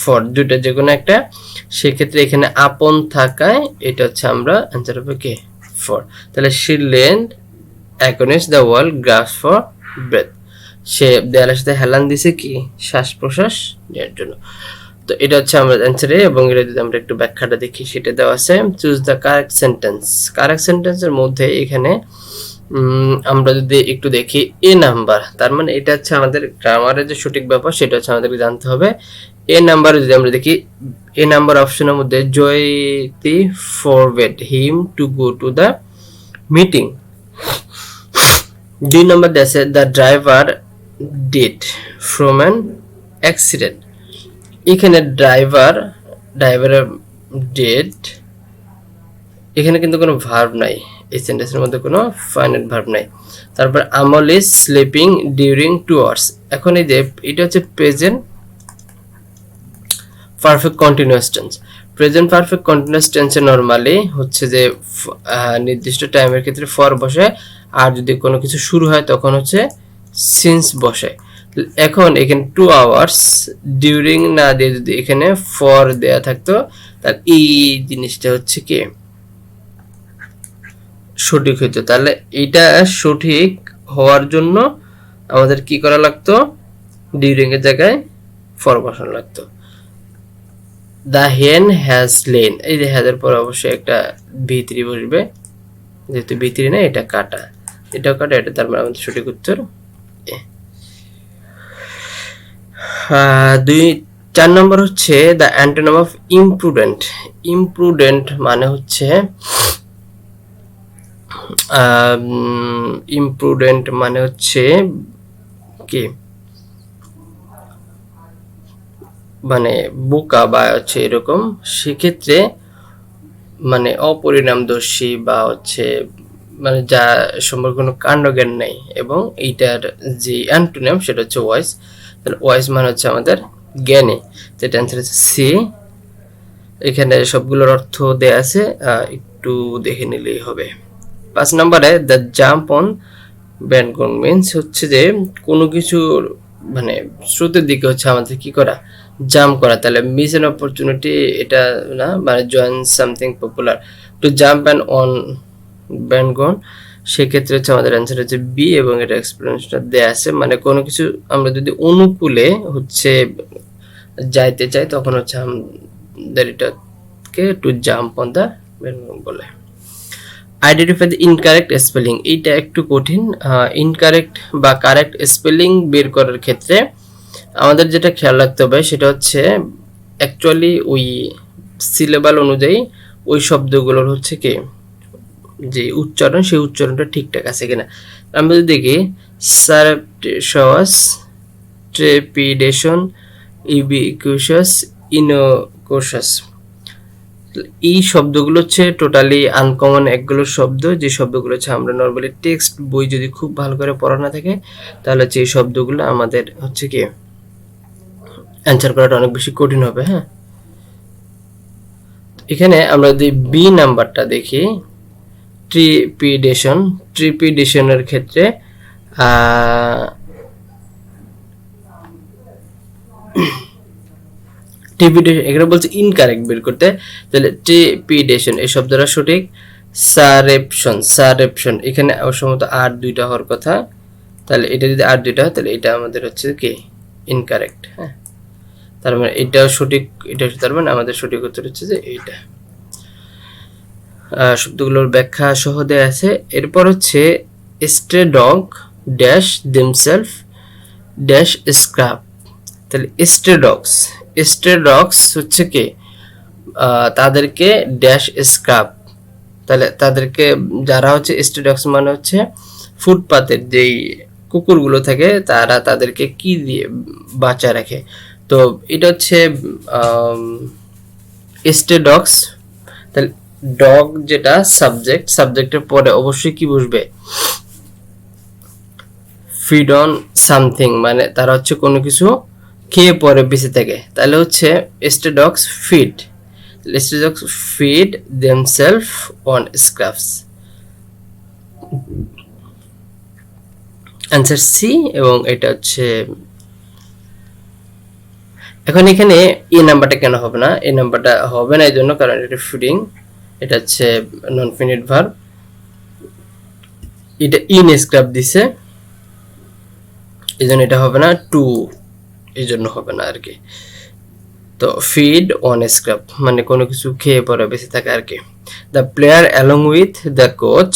ফর দুইটা যে কোনো একটা, সেক্ষেত্রে এখানে আপন থাকায় এটা হচ্ছে আমরা অ্যান্সার হবে কি ফর। তাহলে she leaned against the wall gasps for breath, সে দেয়ালের সাথে হেলান দিছে কি শ্বাস প্রশ্বাস নেওয়ার জন্য। তো এটা হচ্ছে আমরা অ্যান্সারে, এবং এটা যদি আমরা একটু ব্যাখ্যাটা দেখি সেটা দেওয়া আছে, choose the correct sentence. Correct সেন্টেন্সের মধ্যে এখানে আমরা যদি একটু দেখি এ নাম্বার, তার মানে এটা হচ্ছে আমাদের গ্রামারের যে সঠিক ব্যাপার সেটা হচ্ছে আমাদেরকে জানতে হবে। এ নাম্বারে যদি আমরা দেখি, এ নাম্বার অপশনের মধ্যে Jayati forward him to go to the meeting. 2 number আছে the driver did from an accident. এখানে ড্রাইভারের ডিড, এখানে কিন্তু কোনো ভার্ব নাই, এই সেন্টেন্সের মধ্যে কোনো ফাইনাইট ভার্ব নাই। তারপর আমল ইজ স্লিপিং ডিউরিং 2 আওয়ার্স। এখন এই যে এটা হচ্ছে present perfect continuous tense. Present perfect continuous টেন্সে নরমালি হচ্ছে যে নির্দিষ্ট টাইমের ক্ষেত্রে ফর বসে, আর যদি কোনো কিছু শুরু হয় তখন হচ্ছে সিন্স বসে। এখন এখানে 2 আওয়ার্স ডিউরিং না দিয়ে যদি এখানে ফর দেয়া থাকতো, তাহলে এই জিনিসটা হচ্ছে কি সঠিক হইতো। তাহলে এটা সঠিক হওয়ার জন্য আমাদের কি করা লাগতো, ডিউরিং এর জায়গায় ফর বসানো লাগতো। দ্য হেন হ্যাজ লেন, এই যে হ্যাজের পর অবশ্যই একটা ভিতরি বসবে, যেহেতু ভিতরি না এটা কাটা, এটাও কাটা, এটা তার মানে আমাদের সঠিক উত্তর। 4 নম্বর হচ্ছে দ্য অ্যান্টোনিম অফ ইমপ্রুডেন্ট। ইমপ্রুডেন্ট মানে হচ্ছে ইমপ্রুডেন্ট মানে হচ্ছে কি, মানে বোকা বা হচ্ছে এরকম, সেক্ষেত্রে মানে অপরিণামদর্শী বা হচ্ছে মানে যা সম্পর্কে কোনো কাণ্ডজ্ঞান নেই, এবং এইটার যে অ্যান্টোনিম সেটা হচ্ছে ওয়াইজ। তাহলে ওয়াইজ মানে হচ্ছে আমাদের জ্ঞানী, যেটা অ্যান্সার হচ্ছে সি। এখানে সবগুলোর অর্থ দেয়া আছে, একটু দেখে নিলেই হবে। 5 নম্বরে দ্য জাম্প অন ব্যান্ডগন মিনস হচ্ছে যে কোনো কিছু মানে স্রোতের দিকে হচ্ছে আমাদের কি করা, জাম্প করা। তাহলে মিস অ্যান অপরচুনিটি এটা না, মানে join something popular, to jump and on bandwagon, সেক্ষেত্রে হচ্ছে আমাদের অ্যান্সার হচ্ছে বি, এবং এটা এক্সপ্লেনেশনটা দেয়া আছে। মানে কোনো কিছু আমরা যদি অনুকূলে হচ্ছে যাইতে চাই তখন হচ্ছে আমাদের এটাকে টু জাম্প অন দ্য ব্যান্ডগন বলে। আইডেন্টিফাই দ্য ইনকারেক্ট স্পেলিং, এইটা একটু কঠিন। ইনকারেক্ট বা কারেক্ট স্পেলিং বের করার ক্ষেত্রে আমাদের যেটা খেয়াল রাখতে হবে সেটা হচ্ছে অ্যাকচুয়ালি ওই সিলেবাল অনুযায়ী ওই শব্দগুলোর হচ্ছে কি যে উচ্চারণ, সেই উচ্চারণটা ঠিকঠাক আছে কিনা। আমরা যদি দেখি সারপ্টিশাস, ট্রেপিডেশন, ইবিকুশাস, ইনোকোশাস, এই শব্দগুলো হচ্ছে টোটালি আনকমন একগুলো শব্দ, যে শব্দগুলো হচ্ছে আমরা নর্মালি টেক্সট বই যদি খুব ভালো করে পড়া না থাকে তাহলে হচ্ছে এই শব্দগুলো আমাদের হচ্ছে কি অ্যান্সার করাটা অনেক বেশি কঠিন হবে। হ্যাঁ, এখানে আমরা যদি বি নাম্বারটা দেখি, ট্রিপিডেশনের ক্ষেত্রে ট্রিপিডেশন এখানে বলছে ইনকারেক্ট বের করতে, তাহলে ট্রিপিডেশন এই শব্দটা সঠিক। সারেপশন এখানে অসম্ভবত আর দুইটা হওয়ার কথা, তাহলে এটা যদি আর দুইটা হয় তাহলে এটা আমাদের হচ্ছে কি ইনকারেক্ট। হ্যাঁ, তার মানে এটাও সঠিক, এটা তার মানে আমাদের সঠিক উত্তর হচ্ছে যে এইটা। শব্দগুলোর ব্যাখ্যা সহ দেয়া আছে। এরপর হচ্ছে stray dog dash themselves dash scrub. তাহলে স্ট্রে ডগস হচ্ছে কি তাদেরকে ড্যাশ স্ক্রাব, তাহলে তাদেরকে যারা হচ্ছে স্ট্রে ডগস মানে হচ্ছে ফুটপাতের যেই কুকুরগুলো থাকে তারা তাদেরকে কি দিয়ে বাঁচা রাখে। তো এটা হচ্ছে স্ট্রে ডগস, তাহলে ডগ যেটা সাবজেক্টের পরে অবশ্যই কি বসবে, ফিড অন সামথিং, মানে তারা হচ্ছে কোনো কিছু খেয়ে পরে বেঁচে থাকে। তাহলে হচ্ছে stray dogs feed, stray dogs feed themselves on scraps. Answer C, এবং এটা হচ্ছে। এখন এখানে এই নাম্বারটা কেন হবে না? এই নাম্বারটা হবে না এই জন্য কারণ এটা ফিডিং, এটা হচ্ছে নন ফিনিট ভার্ব, এটা ইন স্ক্রাপ দিছে, এই জন্য এটা হবে না, টু এই জন্য হবে না আর কি। তো ফিড অন স্ক্রাপ মানে কোনো কিছু খেয়ে পরে বেঁচে থাকে আর কি। The player along with the coach.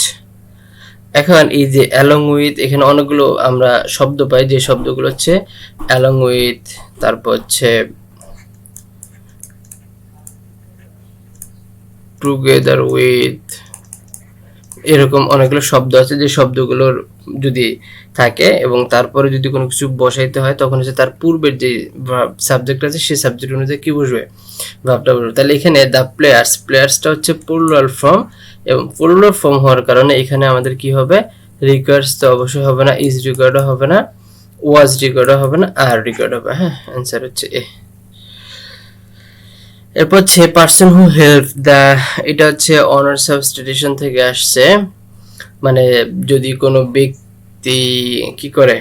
এখন এই যে অ্যালং উইথ, এখানে অনেকগুলো আমরা শব্দ পাই, যে শব্দগুলো হচ্ছে অ্যালং উইথ, তারপর হচ্ছে টুগেদার উইথ, এরকম অনেকগুলো শব্দ আছে যে শব্দগুলোর যদি থাকে এবং তারপরে যদি কোনো কিছু বসাইতে হয় তখন হচ্ছে তার পূর্বের যে সাবজেক্ট আছে সেই সাবজেক্ট অনুযায়ী কি বসবে, ভাবটা বসবে। তাহলে এখানে দ্য প্লেয়ার্স, প্লেয়ার্সটা হচ্ছে প্লুরাল ফর্ম, এবং প্লুরাল ফর্ম হওয়ার কারণে এখানে আমাদের কি হবে, রিকোয়ার্স তো অবশ্যই হবে না, ইজ রিকোয়ার্ডও হবে না, ওয়াজ রিকোয়ার্ডও হবে না, আর রিকোয়ার্ড হবে। হ্যাঁ, অ্যান্সার হচ্ছে এ। এরপর হচ্ছে পারসন হু হেল্প দ্য, এটা হচ্ছে অনার সাবস্টিটিউশন থেকে আসছে, মানে যদি কোনো ব্যক্তি কি করে,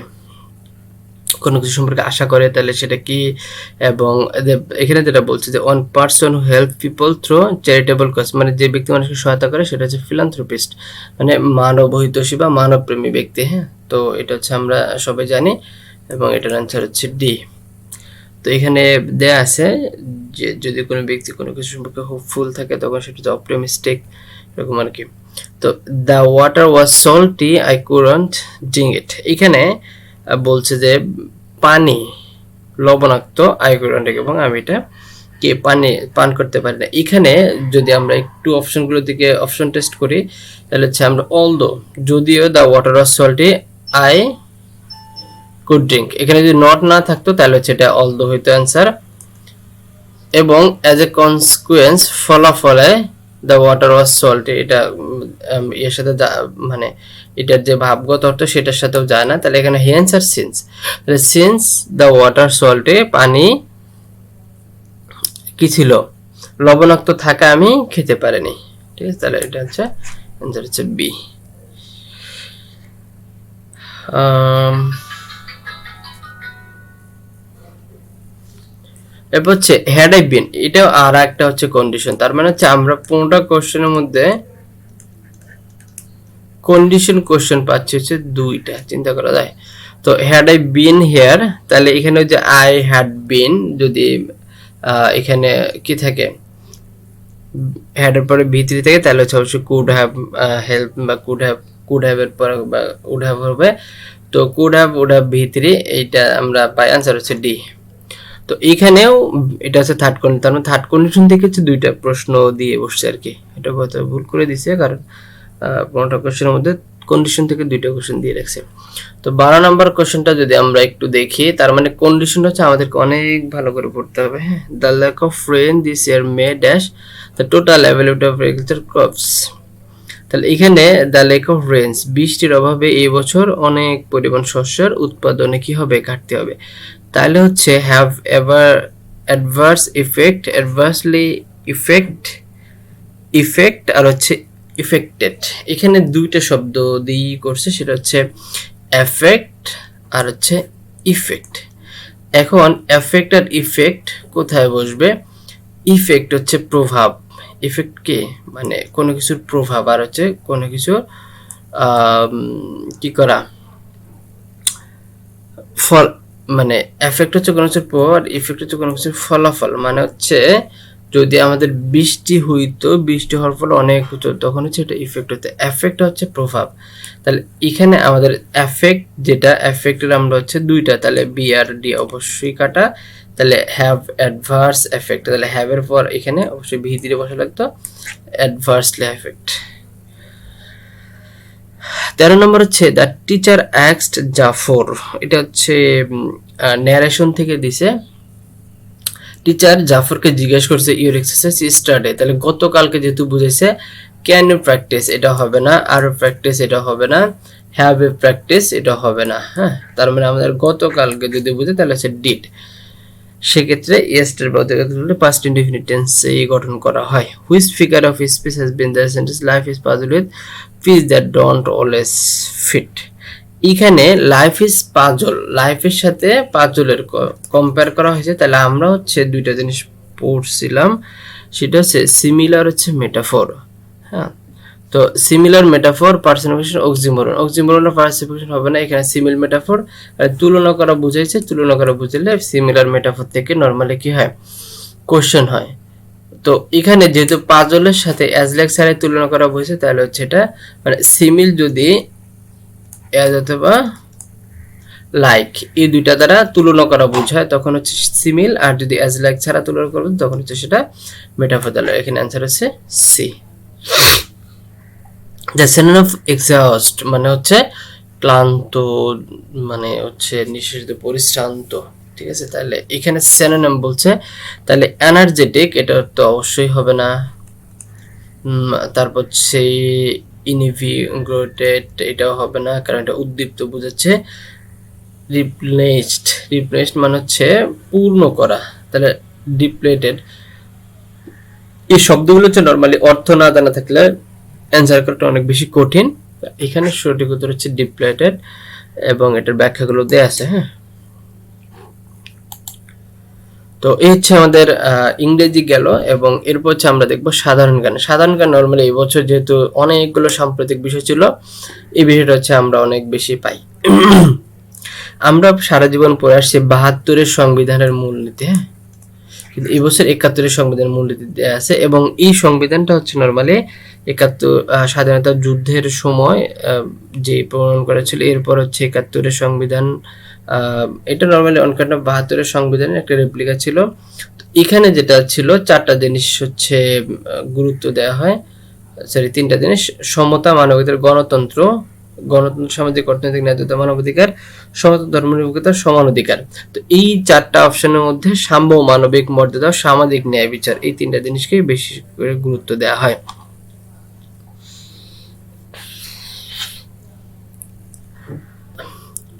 কোনো কিছু সম্পর্কে আশা করে তাহলে সেটা কি, এবং এখানে যেটা বলছে যে one person who help people through charitable cause, মানে যে ব্যক্তি মানুষকে সহায়তা করে সেটা হচ্ছে ফিলান্থ্রোপিস্ট, মানে মানবহিতৈষী বা মানবপ্রেমী ব্যক্তি। হ্যাঁ, তো এটা হচ্ছে আমরা সবাই জানি, এবং এটার আনসার হচ্ছে ডি। তো এখানে দেয়া আছে যে যদি কোনো ব্যক্তি কোনো কিছু সম্পর্কে হোপফুল থাকে তখন সেটা হচ্ছে অপটিমিস্টিক, এরকম আর কি। তো the water was salty I couldn't drink it, এখানে বলছে যে পানি লবণাক্ত, আই কুডন্ট, এবং আমি এটা কে পানি পান করতে পারি না। এখানে যদি আমরা একটু অপশনগুলোর দিকে অপশন টেস্ট করি তাহলে হচ্ছে আমরা অলদো, যদিও the water was salty I could drink, এখানে যদি নট না থাকতো তাহলে হচ্ছে এটা অলদো হইতো অ্যান্সার, এবং অ্যাজ এ কনসিকুয়েন্স ফলাফলে দ্য ওয়াটার ওয়াজ সল্টি, এটা এর সাথে মানে এটার যে ভাবগত অর্থ সেটার সাথেও যায় না, তাহলে এখানে হেন্স আর সিন্স, তাহলে সিন্স দ্য ওয়াটার সল্টে, পানি কি ছিল, লবণাক্ত থাকা আমি খেতে পারিনি। ঠিক আছে, তাহলে এটা হচ্ছে অ্যান্সার হচ্ছে বি। এরপর হচ্ছে হ্যাড আই বিন, এটাও আর একটা হচ্ছে কন্ডিশন, তার মানে হচ্ছে আমরা 15টা কোশ্চেনের মধ্যে কন্ডিশন কোশ্চেন পাচ্ছি হচ্ছে 2টা, চিন্তা করা যায়। তো হ্যাড আই বিন হেয়ার, তাহলে এখানে যে আই হ্যাড বিন, যদি এখানে কি থাকে, হ্যাড এর পরে ভি3 থাকে তাহলে হচ্ছে অবশ্যই কুড হ্যাভ হেল্প, বা কুড হ্যাভ এর পরে বা উড হ্যাভ হবে, তো কুড হ্যাভ ভি3, এইটা আমরা পাই, আনসার হচ্ছে ডি। তো এইখানেও এটা হচ্ছে থার্ড কন্ডিশন, তার মানে থার্ড কন্ডিশন থেকে হচ্ছে 2টা প্রশ্ন দিয়ে বসছে আর কি, এটা হয়তো ভুল করে দিছে কারণ 15টা কোশ্চেনের মধ্যে কন্ডিশন থেকে 2টা কোশ্চেন দিয়ে রাখছে। তো 12 নম্বর কোশ্চেনটা যদি আমরা একটু দেখি, তার মানে কন্ডিশনটা হচ্ছে আমাদেরকে অনেক ভালো করে পড়তে হবে। হ্যাঁ, the lack of rain this year may dash the total availability of agriculture crops, তাহলে এখানে দ্য লেক অফ রেইনস, বৃষ্টির অভাবে এই বছর অনেক পরিমাণ শস্যের উৎপাদনে কি হবে, ঘাটতি হবে। তাহলে হচ্ছে have ever adverse effect, adversely affect আর হচ্ছে ইফেক্টেড, এখানে 2টা শব্দ দিয়ে করছে, সেটা হচ্ছে এফেক্ট আর হচ্ছে ইফেক্ট। এখন এফেক্ট আর ইফেক্ট কোথায় বসবে, ইফেক্ট হচ্ছে প্রভাব, ইফেক্ট কি মানে কোনো কিছুর প্রভাব, আর হচ্ছে কোনো কিছু কি করা, ফল, মানে এফেক্ট হচ্ছে কোনো কিছুর প্রভাব আর ইফেক্ট হচ্ছে কোনো কিছুর ফলাফল, মানে হচ্ছে যদি আমাদের বৃষ্টি হইতো, বৃষ্টি হওয়ার ফলে অনেক হতো, তখন হচ্ছে এটা ইফেক্ট হতো, এফেক্ট হচ্ছে প্রভাব। তাহলে এখানে আমাদের এফেক্ট, যেটা এফেক্টের আমরা হচ্ছে 2টা, তাহলে বি আর ডি অবশ্যই কাটা, তাহলে হ্যাভ অ্যাডভার্স এফেক্ট, তাহলে হ্যাভ এর পর এখানে অবশ্যই ভি3 বসা লাগতো, অ্যাডভার্সলি এফেক্ট। 13 নম্বর হচ্ছে দ্য টিচার অ্যাস্কড জাফর, এটা হচ্ছে ন্যারেশন থেকে দিছে, টিচার জাফরকে জিজ্ঞেস করছে ইউর এক্সারসাইজ স্টারডে, তাহলে গতকালকে যেহেতু বুঝেছে, ক্যান ইউ প্র্যাকটিস, এটা হবে না, আর প্র্যাকটিস, এটা হবে না, হ্যাভ এ প্র্যাকটিস, এটা হবে না। হ্যাঁ, তার মানে আমাদের গতকালকে যদি বুঝে তাহলে হচ্ছে ডিড। সেক্ষেত্রে ইয়েস্টার ব্যবহার পাস্ট ইনডিফিনিট টেন্সে গঠন করা হয়। Which figure of speech has been the sentence life is puzzle with fish that don't always fit. এখানে লাইফ ইজ পাজল, লাইফের সাথে পাজলের কম্পেয়ার করা হয়েছে। তাহলে আমরা হচ্ছে দুইটা জিনিস পড়ছিলাম, সেটা হচ্ছে সিমিলার হচ্ছে মেটাফর। হ্যাঁ, তো সিমিলার মেটাফর, পার্সনিফিকেশন, অক্সিমোরন। অক্সিমোরনের পার্সনিফিকেশন হবে না, এখানে সিমিল মেটাফর। তুলনা করা বুঝাইছে, তুলনা করা বুঝলে সিমিলার মেটাফর থেকে নরমালি কি হয়, কোশ্চেন হয়। তো এখানে যেহেতু পাজলের সাথে অ্যাজ লাইক ছাড়াই তুলনা করা বুঝেছে, তাহলে হচ্ছে এটা মানে সিমিল যদি অ্যাজ অথবা লাইক এই দুইটা দ্বারা তুলনা করা বোঝায় তখন হচ্ছে সিমিল, আর যদি অ্যাজ লাইক ছাড়া তুলনা করবেন তখন হচ্ছে সেটা মেটাফর। তাহলে এখানে অ্যান্সার হচ্ছে C. The synonym of exhaust মানে হচ্ছে ক্লান্ত, মানে হচ্ছে নিঃশেষিত, পরিশ্রান্ত। ঠিক আছে, তাহলে এখানে সিনোনিম বলছে, তাহলে এনার্জেটিক এটা তো অবশ্যই হবে না। তারপর হচ্ছে ইনভিগোরেটেড, এটাও হবে না কারণ এটা উদ্দীপ্ত বোঝাচ্ছে। রিপ্লেসড, রিপ্লেসড মানে হচ্ছে পূর্ণ করা, তাহলে ডিপ্লেটেড। এই শব্দগুলো হচ্ছে নরমালি অর্থ না জানা থাকলে অ্যান্সার করাটা অনেক বেশি কঠিন। এখানে সঠিক উত্তর হচ্ছে ডিপ্লেটেড, এবং এটার ব্যাখ্যাগুলো দেয়া আছে। হ্যাঁ, তো এই হচ্ছে আমাদের ইংরেজি গেল, এবং এরপর হচ্ছে আমরা দেখবো সাধারণ জ্ঞান। সাধারণ জ্ঞান নরমালি এই বছর যেহেতু অনেকগুলো সাম্প্রতিক বিষয় ছিল, এই বিষয়টা হচ্ছে আমরা অনেক বেশি পাই। আমরা সারা জীবন পড়ে আসছি ৭২-এর সংবিধানের মূলনীতি। হ্যাঁ, কিন্তু এই বছর ৭১-এর সংবিধানের মূলনীতি দেওয়া আছে, এবং এই সংবিধানটা হচ্ছে নরমালি ৭১ স্বাধীনতা যুদ্ধের সময় যে প্রণয়ন করা ছিল। এরপর হচ্ছে ৭১-এর সংবিধান, এটা নরমালি অনকাটা ৭২-এর সংবিধানের একটা রেপ্লিকা ছিল। এখানে যেটা ছিল ৪টা জিনিস হচ্ছে গুরুত্ব দেওয়া হয়, সরি ৩টা জিনিস: সমতা, মানবাধিকার, গণতন্ত্র, গণতন্ত্র, সামাজিক, অর্থনৈতিক ন্যায্যতা, মানবাধিকার, সমতা, ধর্মনিরপেক্ষতা, সমান অধিকার। তো এই ৪টা অপশনের মধ্যে সাম্য, মানবিক মর্যাদা, সামাজিক ন্যায় বিচার, এই ৩টা জিনিসকে বেশি করে গুরুত্ব দেওয়া হয়।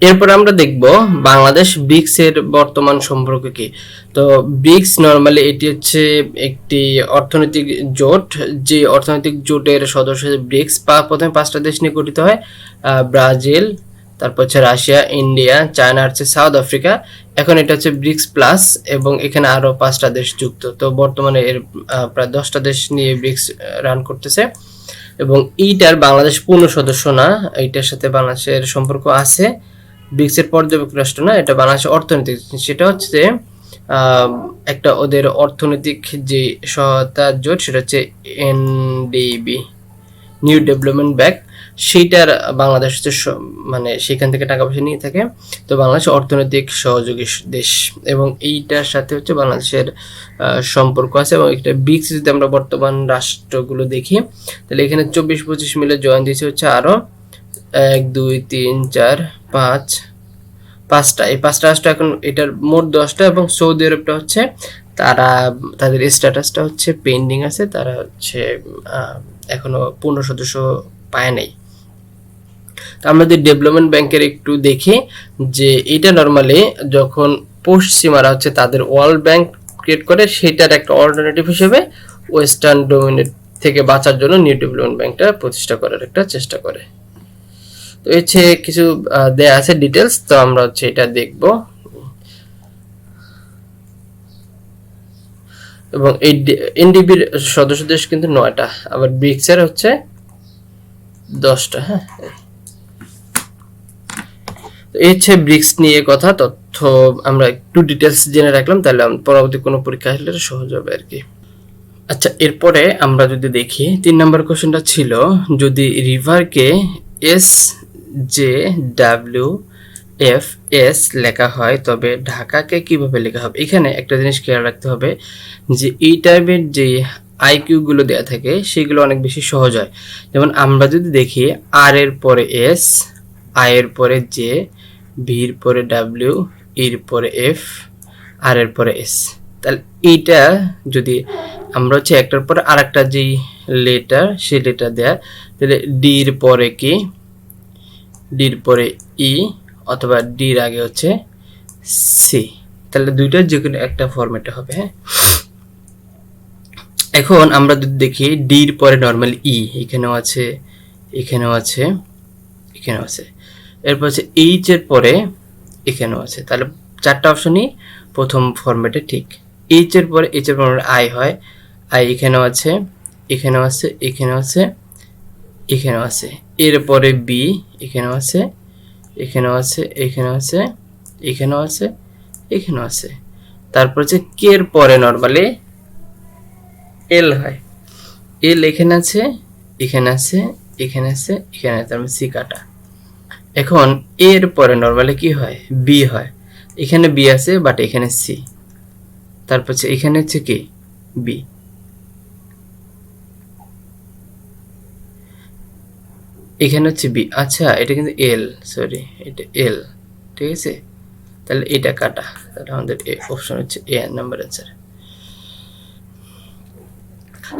এরপর আমরা দেখব বাংলাদেশ ব্রিক্স এর বর্তমান সম্পর্ক কি। তো ব্রিক্স নরমালি এটি হচ্ছে একটি অর্থনৈতিক জোট, যে অর্থনৈতিক জোটের সদস্য ব্রিক্স। প্রথমে 5টা দেশ নিয়ে গঠিত হয়: ব্রাজিল, তারপর হচ্ছে রাশিয়া, ইন্ডিয়া, চায়না, হচ্ছে সাউথ আফ্রিকা। এখন এটা হচ্ছে ব্রিক্স প্লাস, এবং এখানে আরো 5টা দেশ যুক্ত। তো বর্তমানে এর প্রায় 10টা দেশ নিয়ে ব্রিক্স রান করতেছে, এবং এইটার বাংলাদেশ পূর্ণ সদস্য না। এইটার সাথে বাংলাদেশের সম্পর্ক আছে, ব্রিক্সের পর্যবেক্ষক রাষ্ট্র না, এটা বাংলাদেশের অর্থনৈতিক। সেটা হচ্ছে একটা ওদের অর্থনৈতিক যে সহায়তা জোট, সেটা হচ্ছে এনডিবি, নিউ ডেভেলপমেন্ট ব্যাংক। সেইটার বাংলাদেশ হচ্ছে মানে সেখান থেকে টাকা পয়সা নিয়ে থাকে। তো বাংলাদেশ অর্থনৈতিক সহযোগী দেশ, এবং এইটার সাথে হচ্ছে বাংলাদেশের সম্পর্ক আছে। এবং একটা ব্রিক্স যদি আমরা বর্তমান রাষ্ট্রগুলো দেখি, তাহলে এখানে 24-25 মিলে জয়েন দিয়েছে হচ্ছে আরো 1 2 3 4 5 5টা। এই 5টা রাষ্ট্র, এখন এটার মোট 10টা, এবং সৌদি আরবটা হচ্ছে তাদের স্ট্যাটাসটা হচ্ছে পেন্ডিং আছে, তারা হচ্ছে এখনো পূর্ণ সদস্য পায় নাই। তো আমরা যদি ডেভেলপমেন্ট ব্যাংকের একটু দেখি, যে এটা নরমালি যখন পশ্চিমারা হচ্ছে তাদের ওয়ার্ল্ড ব্যাংক ক্রিয়েট করে, সেটার একটা অল্টারনেটিভ হিসেবে ওয়েস্টার্ন ডোমিনেট থেকে বাঁচার জন্য নিউ ডেভেলপমেন্ট ব্যাংকটা প্রতিষ্ঠা করার একটা চেষ্টা করে। তো হচ্ছে কিছু দেয়া আছে ডিটেলস, তো আমরা হচ্ছে এটা দেখব। এবং এই এনডিবির সদস্য দেশ কিন্তু 9টা, আবার ব্রিক্স এর হচ্ছে 10টা। হ্যাঁ, এই হচ্ছে ব্রিক্স নিয়ে কথা। তথ্য আমরা একটু ডিটেলস জেনে রাখলাম, তাহলে পরবর্তী কোনো পরীক্ষা আসলে সহজ হবে আর কি। আচ্ছা, এরপরে আমরা যদি দেখি 3 নম্বর কোশ্চেনটা ছিল, যদি রিভারকে S J W F S লেখা হয় তবে ঢাকাকে কিভাবে লেখা হবে। এখানে একটা জিনিস খেয়াল রাখতে হবে, যে এই টাইপের যে আইকিউ গুলো দেওয়া থাকে সেগুলো অনেক বেশি সহজ হয়। যেমন আমরা যদি দেখি আর এর পরে এস, আই এর পরে জে, ভির পরে ডাব্লিউ, ইর পরে এফ, আর এর পরে এস। তাহলে এইটা যদি আমরা হচ্ছে একটার পরে আরেকটা যেই লেটার, সেই লেটার দেয়া, তাহলে ডি এর পরে কি, ডির পরে ই, অথবা ডির আগে হচ্ছে সি। তাহলে দুইটার যে কোনো একটা ফরম্যাটে হবে। হ্যাঁ, এখন আমরা যদি দেখি ডির পরে নর্মাল ই এখানেও আছে, এখানেও আছে, এখানেও আছে, এরপর হচ্ছে এইচ এর পরে এখানেও আছে। তাহলে চারটা অপশনই প্রথম ফরম্যাটে ঠিক। এইচ এর পরে আই হয়, আই এখানেও আছে, এখানেও আছে, এখানেও আছে, এখানেও আছে। এরপরে বি এখানেও আছে, এখানেও আছে, এখানেও আছে, এখানেও আছে, এখানেও আছে। তারপর হচ্ছে কে এর পরে নর্মালি এল হয়, এল এখানে আছে, এখানে আছে, এখানে আছে, এখানে আছে, তার মানে সি কাটা। এখন এর পরে নর্মালি কি হয়, বি হয়, এখানে বি আছে বাট এখানে সি, তারপর হচ্ছে এখানে হচ্ছে কি বি, এখানে হচ্ছে বি। আচ্ছা এটা কিন্তু এল, সরি এটা এল, ঠিক আছে, তাহলে এটা কাটা। তাহলে আমাদের অপশন হচ্ছে এ নাম্বার অ্যান্সার।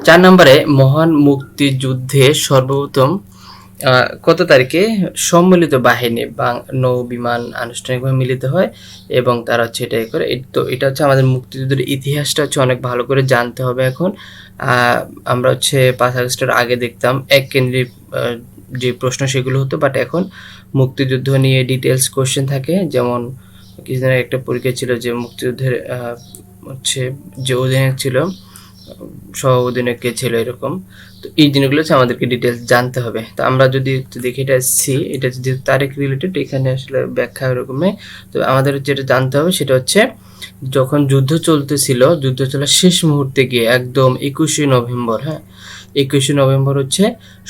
4 নম্বরে মহান মুক্তিযুদ্ধে সর্বপ্রথম কত তারিখে সম্মিলিত বাহিনী বা নৌ বিমান আনুষ্ঠানিকভাবে মিলিত হয় এবং তারা হচ্ছে এটাই করে। তো এটা হচ্ছে আমাদের মুক্তিযুদ্ধের ইতিহাসটা হচ্ছে অনেক ভালো করে জানতে হবে। এখন আমরা হচ্ছে 5 আগস্টের আগে দেখতাম এক কেন্দ্রিক যে প্রশ্ন সেগুলো হতো, বাট এখন মুক্তিযুদ্ধ নিয়ে ডিটেলস কোশ্চেন থাকে। যেমন কিছুদিন আগে একটা পরীক্ষা ছিল যে মুক্তিযুদ্ধের হচ্ছে যে অধিনায়ক ছিল, সহ অধিনায়ক কে ছিল, এরকম। তো এই জিনিসগুলো হচ্ছে আমাদেরকে ডিটেলস জানতে হবে। তো আমরা যদি দেখি এটা সি, এটা যদি তারিখ রিলেটেড, এখানে আসলে ব্যাখ্যা এরকম নেই। তো আমাদের যেটা জানতে হবে সেটা হচ্ছে যখন যুদ্ধ চলতেছিল, যুদ্ধ চলার শেষ মুহূর্তে গিয়ে একদম 21শে নভেম্বর, হ্যাঁ 21শে নভেম্বর হচ্ছে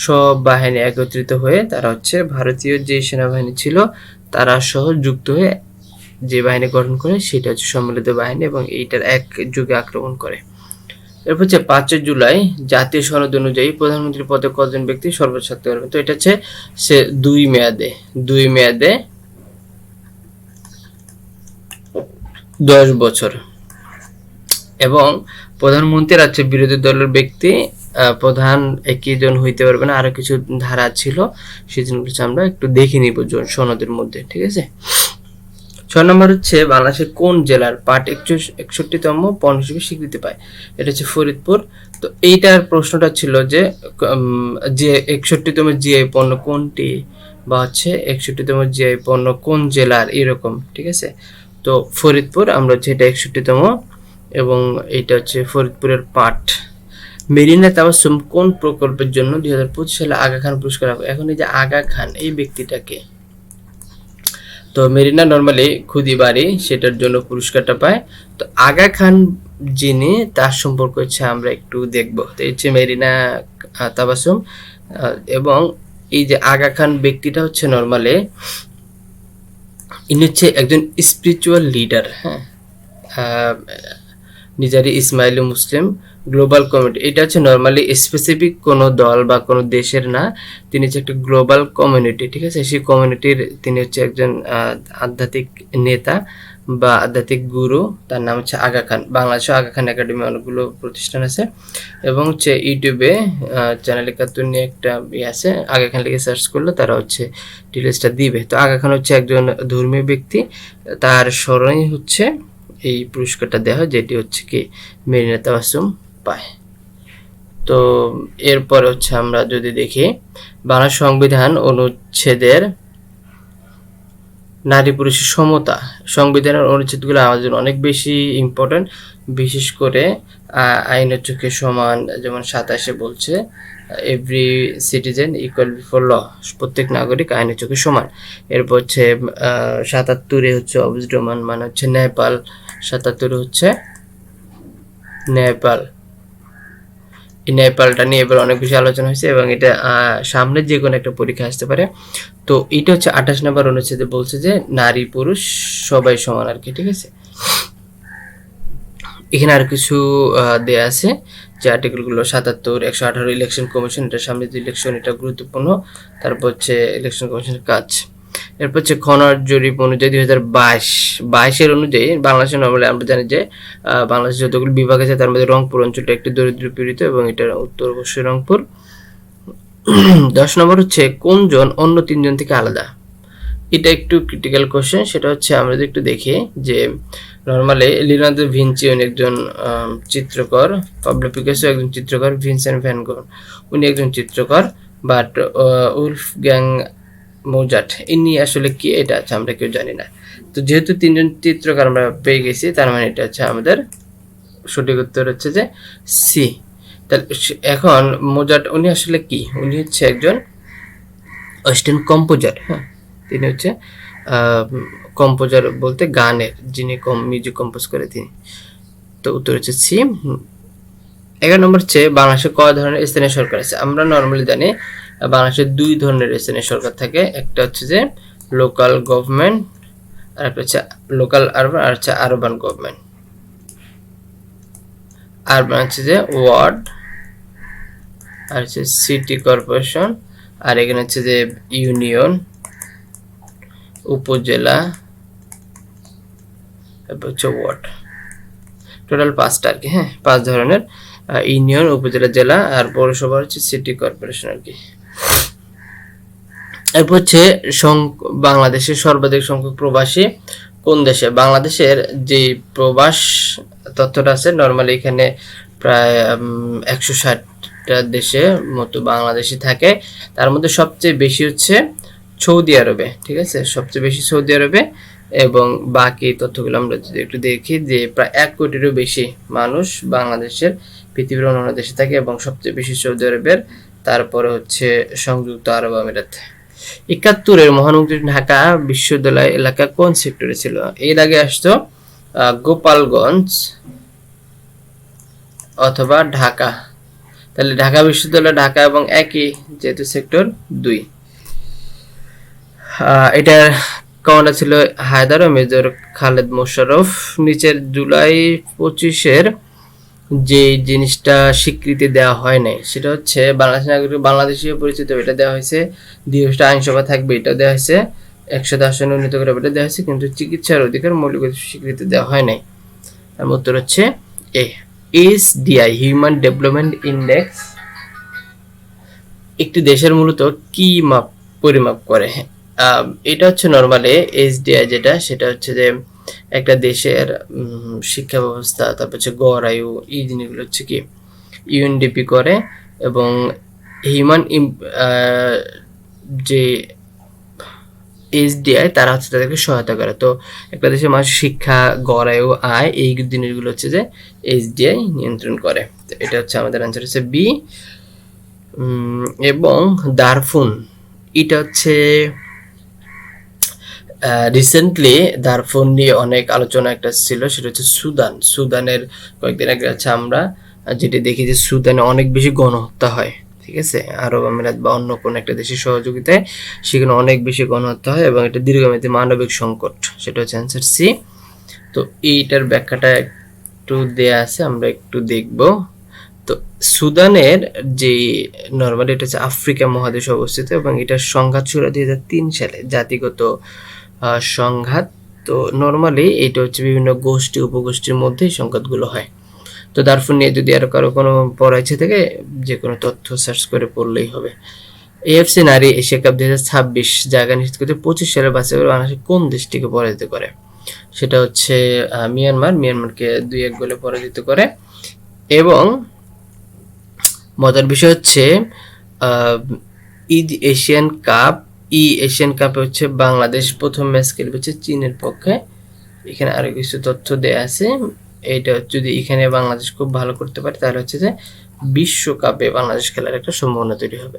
সব বাহিনী একত্রিত হয়ে তারা হচ্ছে ভারতীয় যে সেনাবাহিনী ছিল তারা সহ যুক্ত হয়ে যে বাহিনী গঠন করে সেটা হচ্ছে সম্মিলিত বাহিনী, এবং এইটার এক যুগে আক্রমণ করে। এরপর হচ্ছে 5 জুলাই জাতীয় সনদ অনুযায়ী প্রধানমন্ত্রী পদে কতজন ব্যক্তি সর্বোচ্চ থাকতে পারবে। তো এটা হচ্ছে সে 2 মেয়াদে 10 বছর, এবং প্রধানমন্ত্রীর আছে বিরোধী দলের ব্যক্তি প্রধান একই জন হইতে পারবে না। আরো কিছু ধারা ছিল, সেই জিনিসগুলো আমরা একটু দেখে নিব সনদের মধ্যে, ঠিক আছে। 6 নম্বর হচ্ছে বাংলাদেশের কোন জেলার পাট 61তম পণ্য হিসেবে স্বীকৃতি পায়। এটা হচ্ছে ফরিদপুর। তো এইটার প্রশ্নটা ছিল যে যে 61তম জিআই পণ্য কোনটি, বা হচ্ছে 61তম জিআই পণ্য কোন জেলার, এরকম, ঠিক আছে। তো ফরিদপুর আমরা হচ্ছে এটা 61তম, এবং এইটা হচ্ছে ফরিদপুরের পাট। মেরিনা তাবাসসুম কোন প্রকল্পের জন্য 2025 সালে আগা খান পুরস্কার। এখন এই যে আগা খান এই ব্যক্তিটাকে, তো মেরিনা নর্মালি খুদি বাড়ি সেটার জন্য পুরস্কারটা পায়। তো আগা খান যিনি, তার সম্পর্ক হচ্ছে আমরা একটু দেখব। তো এই হচ্ছে মেরিনা তাবাসসুম, এবং এই যে আগা খান ব্যক্তিটা হচ্ছে নর্মালি ইনি হচ্ছে একজন স্পিরিচুয়াল লিডার। হ্যাঁ, নিজারি ইসমাইলি মুসলিম গ্লোবাল কমিউনিটি, এটা হচ্ছে নর্মালি স্পেসিফিক কোনো দল বা কোনো দেশের না, তিনি হচ্ছে একটা গ্লোবাল কমিউনিটি, ঠিক আছে। সেই কমিউনিটির তিনি হচ্ছে একজন আধ্যাত্মিক নেতা বা আধ্যাত্মিক গুরু, তার নাম হচ্ছে আগা খান। বাংলাদেশে আগা খান একাডেমি অনেকগুলো প্রতিষ্ঠান আছে, এবং হচ্ছে ইউটিউবে চ্যানেল 71 নিয়ে একটা আছে, আগা খান লিখে সার্চ করলে তারা হচ্ছে ডিটেলসটা দিবে। তো আগা খান হচ্ছে একজন ধর্মীয় ব্যক্তি, তার স্মরণে হচ্ছে এই পুরস্কারটা দেওয়া হয়, যেটি হচ্ছে কি মেরিনা তাবাসসুম পায়। তো এরপর হচ্ছে আমরা যদি দেখি বাংলা সংবিধান অনুচ্ছেদের নারী পুরুষের সমতা, সংবিধানের অনুচ্ছেদগুলো আমাদের জন্য অনেক বেশি ইম্পর্টেন্ট, বিশেষ করে আইনের চোখে সমান, যেমন 27 বলছে every citizen equal before law, প্রত্যেক নাগরিক আইনের চোখে সমান। এরপর হচ্ছে 77 হচ্ছে অবজডমান, মানে হচ্ছে নেপাল, 77 হচ্ছে নেপাল। এই নেপালটা নিয়ে এবার অনেক বেশি আলোচনা হয়েছে, এবং এটা সামনে যে কোনো একটা পরীক্ষা আসতে পারে। তো এটা হচ্ছে 28 নম্বর অনুচ্ছেদে বলছে যে নারী পুরুষ সবাই সমান আর কি, ঠিক আছে। এখানে আর কিছু দেয়া আছে যে আর্টিকেলগুলো 77, 118 ইলেকশন কমিশন, এটা সামনে যে ইলেকশন, এটা গুরুত্বপূর্ণ। তারপর হচ্ছে ইলেকশন কমিশনের কাজ। এরপর হচ্ছে খনন জরিপ অনুযায়ী 2022 অনুযায়ী বাংলাদেশে নর্মালি আমরা জানি যে বাংলাদেশের যতগুলো বিভাগ আছে তার মধ্যে রংপুর অঞ্চলটা একটি দরিদ্র পীড়িত, এবং এটার উত্তর অবশ্যই রংপুর। 10 নম্বর হচ্ছে কোন জন অন্য 3 জন থেকে আলাদা। এটা একটু ক্রিটিক্যাল কোশ্চেন। সেটা হচ্ছে আমরা যদি একটু দেখি যে নর্মালি লিওনার্দো দা ভিঞ্চি উনি একজন চিত্রকর, পাবলো পিকাসো একজন চিত্রকর, ভিনসেন্ট ভ্যান গো উনি একজন চিত্রকর, বাট উলফগ্যাং মোজার্ট ইনি আসলে কি এটা আছে আমরা কেউ জানি না। তো যেহেতু তিনজন চিত্রকর আমরা পেয়ে গেছি, তার মানে এটা হচ্ছে আমাদের সঠিক উত্তর হচ্ছে যে সি। তাহলে এখন মোজার্ট উনি আসলে কি? উনি হচ্ছে একজন ওয়েস্টার্ন কম্পোজার। হ্যাঁ, তিনি হচ্ছে কম্পোজার বলতে গানের, যিনি মিউজিক কম্পোজ করে তিনি। তো উত্তর হচ্ছে সি। 11 নম্বর হচ্ছে বাংলাদেশে কয় ধরনের স্থানীয় সরকার আছে? আমরা নর্মালি জানি বাংলাদেশে 2 ধরনের স্থানীয় সরকার থাকে। একটা হচ্ছে যে লোকাল গভর্নমেন্ট, আর একটা হচ্ছে লোকাল আরবান, আর হচ্ছে আরবান গভর্নমেন্ট। আরবান হচ্ছে যে ওয়ার্ড, আর হচ্ছে সিটি কর্পোরেশন, আর এখানে হচ্ছে যে ইউনিয়ন, উপজেলা, তারপর হচ্ছে ওয়ার্ড। টোটাল 5টা আর কি। হ্যাঁ, 5 ধরনের ইউনিয়ন, উপজেলা, জেলা আর পৌরসভা হচ্ছে সিটি কর্পোরেশন আর কি। এরপর হচ্ছে বাংলাদেশের সর্বাধিক সংখ্যক প্রবাসী কোন দেশে? বাংলাদেশের যে প্রবাস তথ্যটা আছে, নর্মালি এখানে প্রায় 160টা দেশে মতো বাংলাদেশি থাকে। তার মধ্যে সবচেয়ে বেশি হচ্ছে সৌদি আরবে। ঠিক আছে, সবচেয়ে বেশি সৌদি আরবে, এবং বাকি তথ্যগুলো আমরা যদি একটু দেখি যে প্রায় 1 কোটিরও বেশি মানুষ বাংলাদেশের পৃথিবীর অন্যান্য দেশে থাকে, এবং সবচেয়ে বেশি সৌদি আরবের, তারপরে হচ্ছে সংযুক্ত আরব আমিরাত। 71-এর মহানগরী ঢাকা বিশ্ববিদ্যালয় এলাকা কোন সেক্টরে ছিল? এর আগে আসতো গোপালগঞ্জ অথবা ঢাকা। তাহলে ঢাকা বিশ্ববিদ্যালয় ঢাকা এবং একই, যেহেতু সেক্টর 2। এটার কমান্ডার ছিল হায়দার ও মেজর খালেদ মোশাররফ। নিচের জুলাই 25-এর যে জিনিসটা স্বীকৃতি দেওয়া হয় নাই সেটা হচ্ছে বাংলাদেশ নাগরিক বাংলাদেশীয় পরিচিত, এটা দেওয়া হয়েছে। দ্বিরাষ্ট্র আইনসভা থাকবে, এটা দেওয়া হয়েছে। 100 আসন উন্নীত করে এটা দেওয়া হয়েছে, কিন্তু চিকিৎসার অধিকার মৌলিক স্বীকৃতি দেওয়া হয় নাই। তার উত্তর হচ্ছে এ। এসডিআই হিউম্যান ডেভেলপমেন্ট ইন্ডেক্স একটি দেশের মূলত কি পরিমাপ করে? এটা হচ্ছে নর্মালি এসডিআই যেটা, সেটা হচ্ছে যে একটা দেশের শিক্ষা ব্যবস্থা, তারপর হচ্ছে গড় আয়ু, এই জিনিসগুলো হচ্ছে কি ইউএনডিপি করে, এবং হিউম্যান যে এসডিআই তারা হচ্ছে তাদেরকে সহায়তা করে। তো একটা দেশের মানুষের শিক্ষা, গড় আয়ু, আয়, এই জিনিসগুলো হচ্ছে যে এসডিআই নিয়ন্ত্রণ করে। তো এটা হচ্ছে আমাদের আনসার হচ্ছে বি। এবং দারফুন, এটা হচ্ছে রিসেন্টলি দারফুন নিয়ে অনেক আলোচনা একটা ছিল, সেটা হচ্ছে সুদানের কয়েকদিন আগে আছে আমরা যেটি দেখি যে সুদানে অনেক বেশি গণহত্যা হয়। ঠিক আছে, আরব আমিরাত বা অন্য কোনো একটা দেশের সহযোগিতায় সেখানে অনেক বেশি গণহত্যা হয়, এবং এটা দীর্ঘমেয়াদী মানবিক সংকট। সেটা হচ্ছে অ্যান্সার সি। তো এইটার ব্যাখ্যাটা একটু দেয়া আছে, আমরা একটু দেখব। তো সুদানের যে নর্মালি এটা হচ্ছে আফ্রিকা মহাদেশে অবস্থিত, এবং এটার সংঘাত শুরু 2003 সালে, জাতিগত সংঘাত। তো নর্মালি এটা হচ্ছে বিভিন্ন গোষ্ঠী উপগোষ্ঠীর মধ্যে সংঘাতগুলো হয়। তো দারফুন নিয়ে যদি আরো কারো কোনো পড়া ইচ্ছে থেকে যে কোনো তথ্য সার্চ করে পড়লেই হবে। এএফসি নারী এশিয়া কাপ 2026 জায়গা নিশ্চিত করতে 25 সালে বাছাই করে বাংলাদেশ কোন দেশটিকে পরাজিত করে? সেটা হচ্ছে মিয়ানমারকে 2-1 গোলে পরাজিত করে। এবং মজার বিষয় হচ্ছে এশিয়ান কাপে হচ্ছে বাংলাদেশ প্রথম ম্যাচ খেলবে হচ্ছে চীনের পক্ষে। এখানে আরো কিছু তথ্য দেয়া আছে। এটা যদি এখানে বাংলাদেশ খুব ভালো করতে পারে তাহলে হচ্ছে যে বিশ্বকাপে বাংলাদেশ খেলার একটা সম্ভাবনা তৈরি হবে।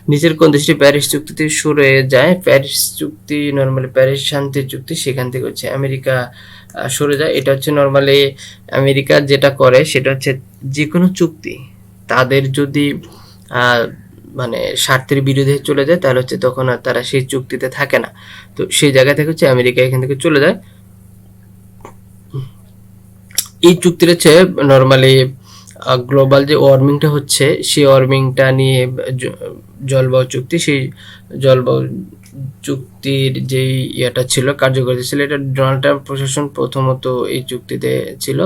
নিচের কোন দেশটি প্যারিস চুক্তি থেকে সরে যায়? প্যারিস চুক্তি নর্মালি প্যারিস শান্তি চুক্তি, সেখান থেকে হচ্ছে আমেরিকা সরে যায়। এটা হচ্ছে নর্মালি আমেরিকা যেটা করে সেটা হচ্ছে যে কোনো চুক্তি তাদের যদি মানে স্বার্থের বিরুদ্ধে চলে যায় তাহলে হচ্ছে তখন আর তারা সেই চুক্তিতে থাকে না। তো সেই জায়গা থেকে হচ্ছে আমেরিকা এখান থেকে চলে যায়। এই চুক্তির হচ্ছে নর্মালি গ্লোবাল যে ওয়ার্মিংটা হচ্ছে সেই ওয়ার্মিংটা নিয়ে জলবায়ু চুক্তি, সেই জলবায়ু চুক্তির যেই ইয়েটা ছিল, কার্যকরিতা ছিল, এটা ডোনাল্ড ট্রাম্প প্রশাসন প্রথমত এই চুক্তিতে ছিল।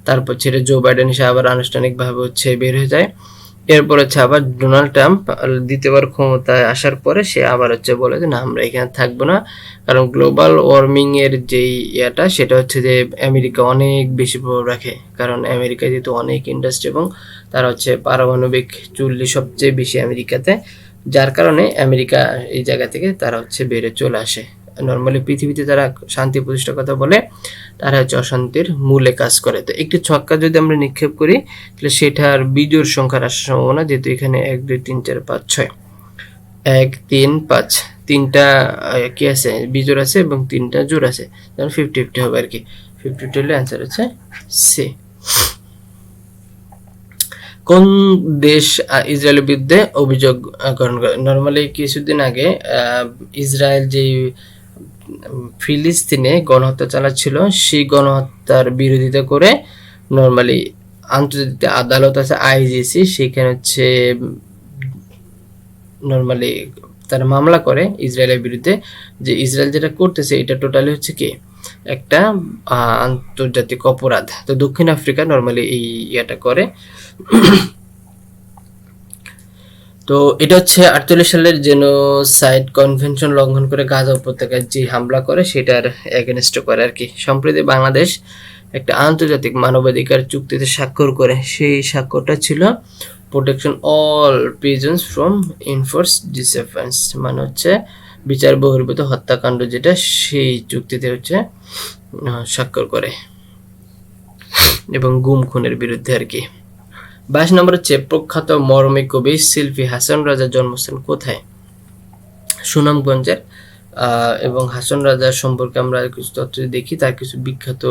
তারপর ছেড়ে জো বাইডেন এসে আবার আনুষ্ঠানিকভাবে হচ্ছে বের হয়ে যায়। এরপর হচ্ছে আবার ডোনাল্ড ট্রাম্প দ্বিতীয়বার ক্ষমতায় আসার পরে সে আবার হচ্ছে বলে যে না আমরা এখানে থাকবো না, কারণ গ্লোবাল ওয়ার্মিং এর যেই ইয়াটা সেটা হচ্ছে যে আমেরিকা অনেক বেশি প্রভাব রাখে, কারণ আমেরিকা যেহেতু অনেক ইন্ডাস্ট্রি এবং তারা হচ্ছে পারমাণবিক চুল্লি সবচেয়ে বেশি আমেরিকাতে, যার কারণে আমেরিকা এই জায়গা থেকে তারা হচ্ছে বেড়ে চলে আসে। নর্মালি পৃথিবীতে যারা শান্তি প্রতিষ্ঠার কথা বলে তারা হচ্ছে অশান্তির মূলে কাজ করে। তো একটি ছক্কা যদি আমরা নিক্ষেপ করি তাহলে সেটার বিজোড় সংখ্যার আসার সম্ভাবনা, যেহেতু এখানে 1 2 3 4 5 6 1 3 5 তিনটা কি আছে বিজোড় আছে এবং তিনটা জোড় আছে, যেমন 50-50 হবে আর কি। 50-50 হলে অ্যান্সার হচ্ছে সি। কোন দেশ ইসরায়েলের বিরুদ্ধে অভিযোগ গ্রহণ করে? নর্মালি কিছুদিন আগে ইসরায়েল যে ফিলিস্তিনে গণহত্যা চালাচ্ছিল সেই গণহত্যার বিরোধিতা করে নর্মালি আন্তর্জাতিক আদালত আছে আইজিসি, সেখানে হচ্ছে নর্মালি তারা মামলা করে ইসরায়েলের বিরুদ্ধে যে ইসরায়েল যেটা করতেছে এটা টোটালি হচ্ছে কি একটা আন্তর্জাতিক অপরাধ। তো দক্ষিণ আফ্রিকা নর্মালি এই ইয়াটা করে। তো এটা হচ্ছে 48 সালের জেনোসাইড কনভেনশন লঙ্ঘন করে গাজা উপত্যকায় যে হামলা করে সেটার এগেনস্ট করে আর কি। সম্প্রতি বাংলাদেশ একটা আন্তর্জাতিক মানবাধিকার চুক্তিতে স্বাক্ষর করে, সেই স্বাক্ষরটা ছিল protection all prisons from enforce disappearance, মানে হচ্ছে বিচার বহির্ভূত হত্যাকাণ্ড, যেটা সেই চুক্তিতে হচ্ছে স্বাক্ষর করে এবং গুম খুনের বিরুদ্ধে আর কি। 22 নম্বর হচ্ছে প্রখ্যাত মরমী কবি শিল্পী হাসান রাজার জন্মস্থান কোথায়? সুনামগঞ্জের। এবং হাসান রাজার সম্পর্কে আমরা কিছু তথ্য দেখি, তার কিছু বিখ্যাত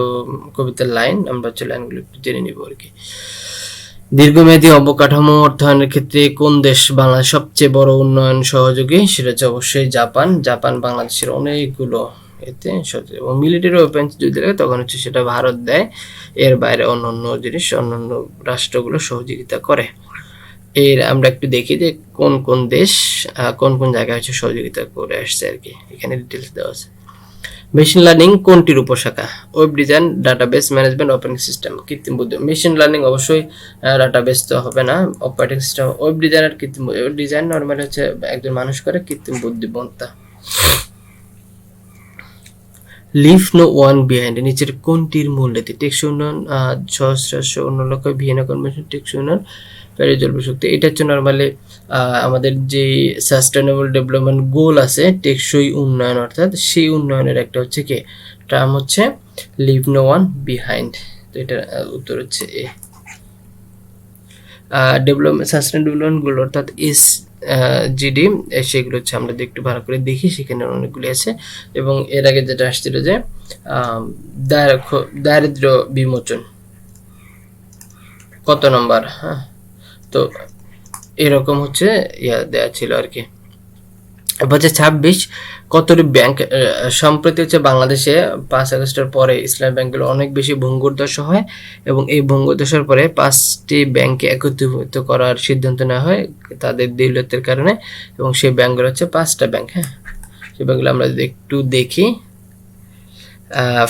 কবিতার লাইন আমরা হচ্ছে লাইনগুলো একটু জেনে নিব আর কি। দীর্ঘমেয়াদী অবকাঠামো অর্থায়নের ক্ষেত্রে কোন দেশ বাংলাদেশ সবচেয়ে বড় উন্নয়ন সহযোগী? সেটা হচ্ছে অবশ্যই জাপান। জাপান বাংলাদেশের অনেকগুলো এতে এবং মিলিটারি ওয়েপন্স যদি লাগে তখন হচ্ছে সেটা ভারত দেয়, এর বাইরে অন্যান্য জিনিস অন্যান্য রাষ্ট্রগুলো সহযোগিতা করে। এর আমরা একটু দেখি যে কোন কোন দেশ কোন কোন জায়গায় হচ্ছে সহযোগিতা করে আসছে আর কি, এখানে ডিটেলস দেওয়া আছে। মেশিন লার্নিং কোনটির উপশাখা? Web design, database management, operating system. কৃত্রিম বুদ্ধি। মেশিন লার্নিং অবশ্যই ডাটাবেস তো হবে না, অপারেটিং সিস্টেম। ওয়েব ডিজাইন আর কৃত্রিম ডিজাইন নর্মালি হচ্ছে একজন মানুষ করে, কৃত্রিম বুদ্ধিমত্তা। লিভ নো ওয়ান বিহাইন্ড নিচের কোনটির মূল নীতি? টেকসই উন্নয়ন, সহস্রাস্য উন্নয়ন, ভিয়েনা কনভেনশন, টেকসই উন্নয়ন, প্যারিস জলবায়ু শক্তি। এটা হচ্ছে নর্মালি আমাদের যে সাস্টেনেবল ডেভেলপমেন্ট গোল আছে টেকসই উন্নয়ন, অর্থাৎ সেই উন্নয়নের একটা হচ্ছে কি টার্ম হচ্ছে লিভ নো ওয়ান বিহাইন্ড। তো এটার উত্তর হচ্ছে এ। ডেভেলপমেন্ট সাস্টেনেবল ডেভেলপমেন্ট গোল অর্থাৎ জিডি, সেগুলো হচ্ছে আমরা একটু ভালো করে দেখি, সেখানে অনেকগুলি আছে। এবং এর আগে যেটা আসছিল যে দারিদ্র বিমোচন কত নম্বর? হ্যাঁ, তো এরকম হচ্ছে ইয়া দেওয়া ছিল আর কি। এবার হচ্ছে 26 কতটি ব্যাংক সম্প্রতি হচ্ছে বাংলাদেশে 5 আগস্টের পরে ইসলামী ব্যাংকগুলো অনেক বেশি ভঙ্গুরদশা হয় এবং এই ভঙ্গুরদশার পরে 5টি ব্যাংকে একত্রিত করার সিদ্ধান্ত নেওয়া হয় তাদের দেউলিয়তের কারণে, এবং সেই ব্যাংকগুলো হচ্ছে 5টা ব্যাংক। হ্যাঁ, সেই ব্যাংকগুলো আমরা একটু দেখি।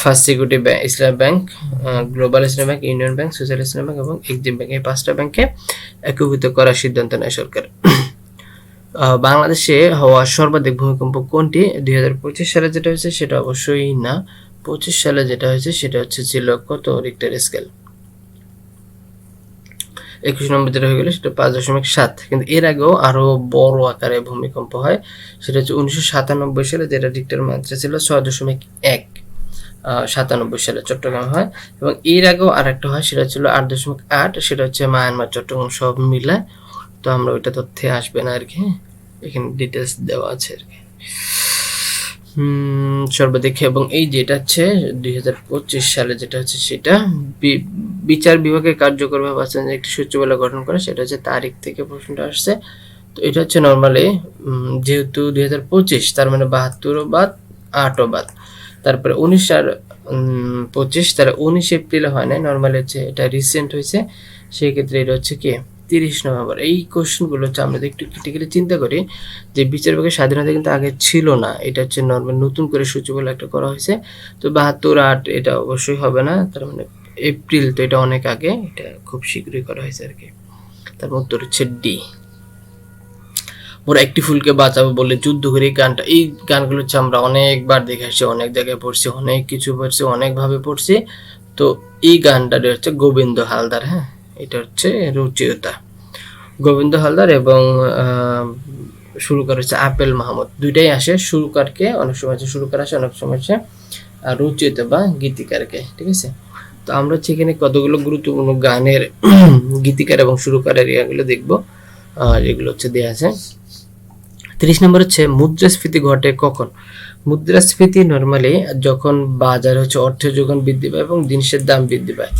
ফার্স্ট সিকিউরিটি ব্যাংক, ইসলামী ব্যাংক, গ্লোবাল ইসলামী ব্যাংক, ইউনিয়ন ব্যাংক, সোশ্যাল ইসলামী ব্যাংক এবং এক্সিম ব্যাংক, এই 5টা ব্যাংকে একীভূত করার সিদ্ধান্ত নেয় সরকার। বাংলাদেশে হওয়া সর্বাধিক ভূমিকম্প কোনটি? 2025 সালে যেটা হয়েছে সেটা অবশ্যই না, 25 সালে যেটা হয়েছে সেটা হচ্ছে ছিল কত রিক্টার স্কেল। 21 নম্বর যেটা হয়ে গেল সেটা 5.7, কিন্তু এর আগেও আরো বড় আকারে ভূমিকম্প হয়, সেটা হচ্ছে 1997 সালে, যেটা রিক্টার মাত্রা ছিল 6.1। 97 সালে চট্টগ্রাম হয়, এবং এর আগেও আরেকটা হয় সেটা ছিল 8.8, সেটা হচ্ছে মায়ানমার চট্টগ্রাম সব মিলে। তো আমরা ওইটা তথ্যে আসবে না আর কি, এখানে ডিটেলস দেওয়া আছে আর কি। সর্বাধিক, এবং এই যেটা হচ্ছে 2025 সালে যেটা হচ্ছে সেটা বিচার বিভাগের কার্যকরভাবে বাস্তবায়নের একটি সচিবালয় গঠন করে, সেটা হচ্ছে তারিখ থেকে প্রশ্নটা আসছে। তো এটা হচ্ছে নর্মালি যেহেতু 2025 তার মানে 72ও বাদ 8ও বাদ, তারপরে 19 আর 25 তাহলে 19 এপ্রিলে হয় না, নর্মালি হচ্ছে এটা রিসেন্ট হয়েছে, সেই ক্ষেত্রে এটা হচ্ছে কি 30 নভেম্বর। এই কোশ্চেনগুলো হচ্ছে আমরা একটু ক্রিটিক্যালি চিন্তা করি যে বিচার বিভাগের স্বাধীনতা কিন্তু আগে ছিল না, এটা হচ্ছে নর্মাল নতুন করে সচিবালয় একটা করা হয়েছে। তো 72-8 এটা অবশ্যই হবে না, তার মানে এপ্রিল, তো এটা অনেক আগে, এটা খুব শীঘ্রই করা হয়েছে আর কি। তার উত্তর হচ্ছে ডি। ওরা একটি ফুলকে বাঁচাবো বলে যুদ্ধ করে, এই গানটা, এই গানগুলো হচ্ছে আমরা অনেকবার দেখে আসছি, অনেক জায়গায় পড়ছি, অনেক কিছু পড়ছি, অনেকভাবে পড়ছি। তো এই গানটার হচ্ছে গোবিন্দ হালদার, হ্যাঁ, এটা হচ্ছে রচয়িতা গোবিন্দ হালদার, এবং সুরকার হচ্ছে আপেল মাহমুদ। দুইটাই আসে, সুরকারকে অনেক সময় হচ্ছে সুরকার আসে, অনেক সময় হচ্ছে রচয়িতা বা গীতিকারকে, ঠিক আছে। তো আমরা হচ্ছে এখানে কতগুলো গুরুত্বপূর্ণ গানের গীতিকার এবং সুরকারের ইয়াগুলো দেখবো, যেগুলো হচ্ছে দেওয়া আছে। 30 নম্বর হচ্ছে মুদ্রাস্ফীতি ঘটে কখন? মুদ্রাস্ফীতি নর্মালি যখন বাজার হচ্ছে অর্থের যোগান বৃদ্ধি পায় এবং জিনিসের দাম বৃদ্ধি পায়।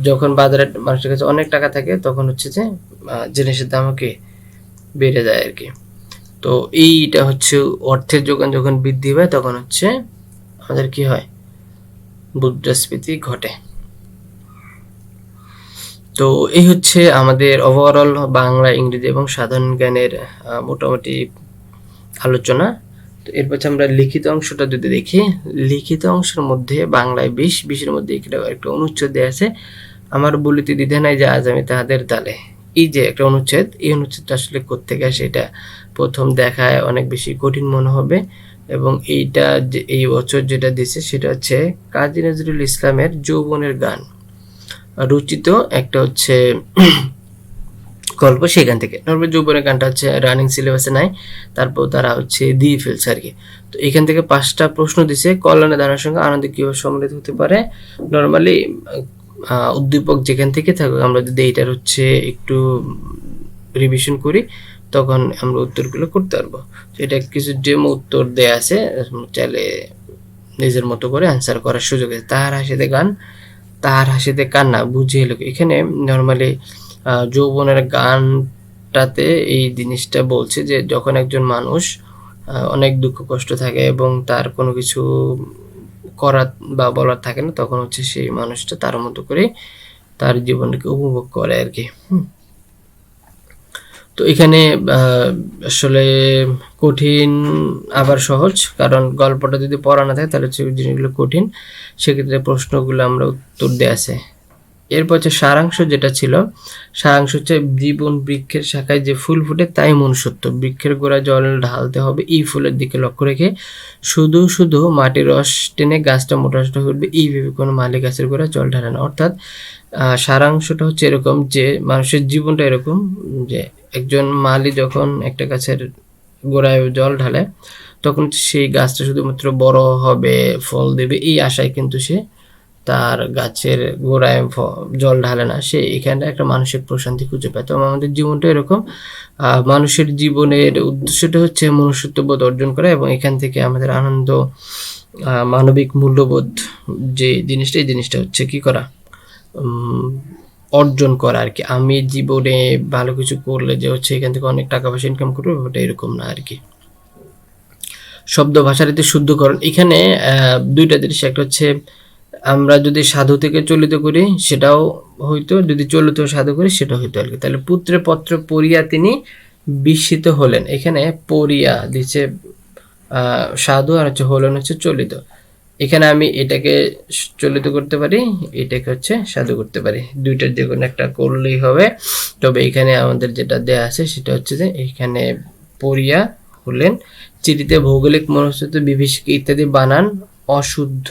যখন বাজারে মানুষের কাছে অনেক টাকা থাকে তখন হচ্ছে যে জিনিসের দামও কি বেড়ে যায় আর কি। তো এইটা হচ্ছে অর্থের যোগান যখন বৃদ্ধি পায় তখন হচ্ছে আমাদের কি হয়, মুদ্রাস্ফীতি ঘটে। তো এই হচ্ছে আমাদের ওভারঅল বাংলা, ইংরেজি এবং সাধারণ জ্ঞানের মোটামুটি আলোচনা। তো এরপর আমরা লিখিত অংশটা যদি দেখি, লিখিত অংশের মধ্যে বাংলায় 20-20-এর মধ্যে একটা অনুচ্ছেদ দেওয়া আছে, আমার বলিতে দ্বিধা নাই যে আজ আমি তাহাদের তালে। এই যে একটা অনুচ্ছেদ, এই অনুচ্ছেদটা আসলে কোত্থেকে আসে এটা প্রথম দেখায় অনেক বেশি কঠিন মনে হবে, এবং এইটা যে এই বছর যেটা দিছে সেটা হচ্ছে কাজী নজরুল ইসলামের যৌবনের গান রচিত একটা হচ্ছে গল্প, সেখান থেকে। নর্মাল যৌবনের গানটা হচ্ছে রানিং সিলেবাসে নাই, তারপর তারা হচ্ছে দিয়ে ফেলছে আর কি। তো এখান থেকে 5টা প্রশ্ন দিছে, কল্যাণের ধারার সঙ্গে আনন্দ কিভাবে সম্মিলিত হতে পারে। নর্মালি উদ্দীপক যেখান থেকে থাকুক, আমরা যদি এইটার হচ্ছে একটু রিভিশন করি তখন আমরা উত্তরগুলো করতে পারবো। এটা কিছু ডেমো উত্তর দেয়া আছে, চাইলে নিজের মতো করে অ্যান্সার করার সুযোগ আছে। তাহার হাসিতে গান, তাহার হাসিতে কান্না বুঝিয়ে লোক। এখানে নর্মালি যৌবনের গানটাতে এই জিনিসটা বলছে যে যখন একজন মানুষ অনেক দুঃখ কষ্ট থাকে এবং তার কোনো কিছু করার বা বলার থাকে না, তখন হচ্ছে সেই মানুষটা তার মতো করে তার জীবনকে উপভোগ করে আর কি। তো এখানে আসলে কঠিন আবার সহজ, কারণ গল্পটা যদি পড়া না থাকে তাহলে জিনিসগুলো কঠিন, সেক্ষেত্রে প্রশ্নগুলো আমরা উত্তর দেওয়া আছে। এরপর হচ্ছে সারাংশ, যেটা ছিল সারাংশ হচ্ছে জীবন বৃক্ষের শাখায় যে ফুল ফুটে তাই মনুষ্যত্ব, বৃক্ষের গোড়ায় জল ঢালতে হবে এই ফুলের দিকে লক্ষ্য রেখে, শুধু শুধু মাটির রস টেনে গাছটা মোটা হয়ে উঠবে এই ভেবে কোনো মালি গাছের গোড়ায় জল ঢালে না। অর্থাৎ সারাংশটা হচ্ছে এরকম যে মানুষের জীবনটা এরকম যে একজন মালি যখন একটা গাছের গোড়ায় জল ঢালে তখন সেই গাছটা শুধুমাত্র বড় হবে, ফল দেবে এই আশায় কিন্তু সে তার গাছের গোড়ায় জল ঢালে না, সে এখানে একটা মানসিক প্রশান্তি খুঁজে পায়। তো আমাদের জীবনটা এরকম, মানুষের জীবনের উদ্দেশ্যটা হচ্ছে মনুষ্যত্ববোধ অর্জন করা, এবং এখান থেকে আমাদের আনন্দ, মানবিক মূল্যবোধ যে জিনিসটা, এই জিনিসটা হচ্ছে কি করা, অর্জন করা আর কি। আমি জীবনে ভালো কিছু করলে যে হচ্ছে এখান থেকে অনেক টাকা পয়সা ইনকাম করবো, ওটা এরকম না আর কি। শব্দ ভাষার এতে শুদ্ধকরণ, এখানে দুইটা জিনিস, একটা হচ্ছে আমরা যদি সাধু থেকে চলিত করি সেটাও হইতো, যদি চলিত সাধু করি সেটা হইতো আর কি। তাহলে পুত্রে পত্র পড়িয়া তিনি বিস্মিত হলেন, এখানে পড়িয়া দিচ্ছে সাধু আর হচ্ছে হলেন হচ্ছে চলিত। এখানে আমি এটাকে চলিত করতে পারি, এটাকে হচ্ছে সাধু করতে পারি, দুইটার যে কোনো একটা করলেই হবে। তবে এখানে আমাদের যেটা দেয়া আছে সেটা হচ্ছে যে এখানে পড়িয়া হলেন, চিঠিতে ভৌগোলিক মনস্তত্ব বিভীষিকা ইত্যাদি বানান অশুদ্ধ।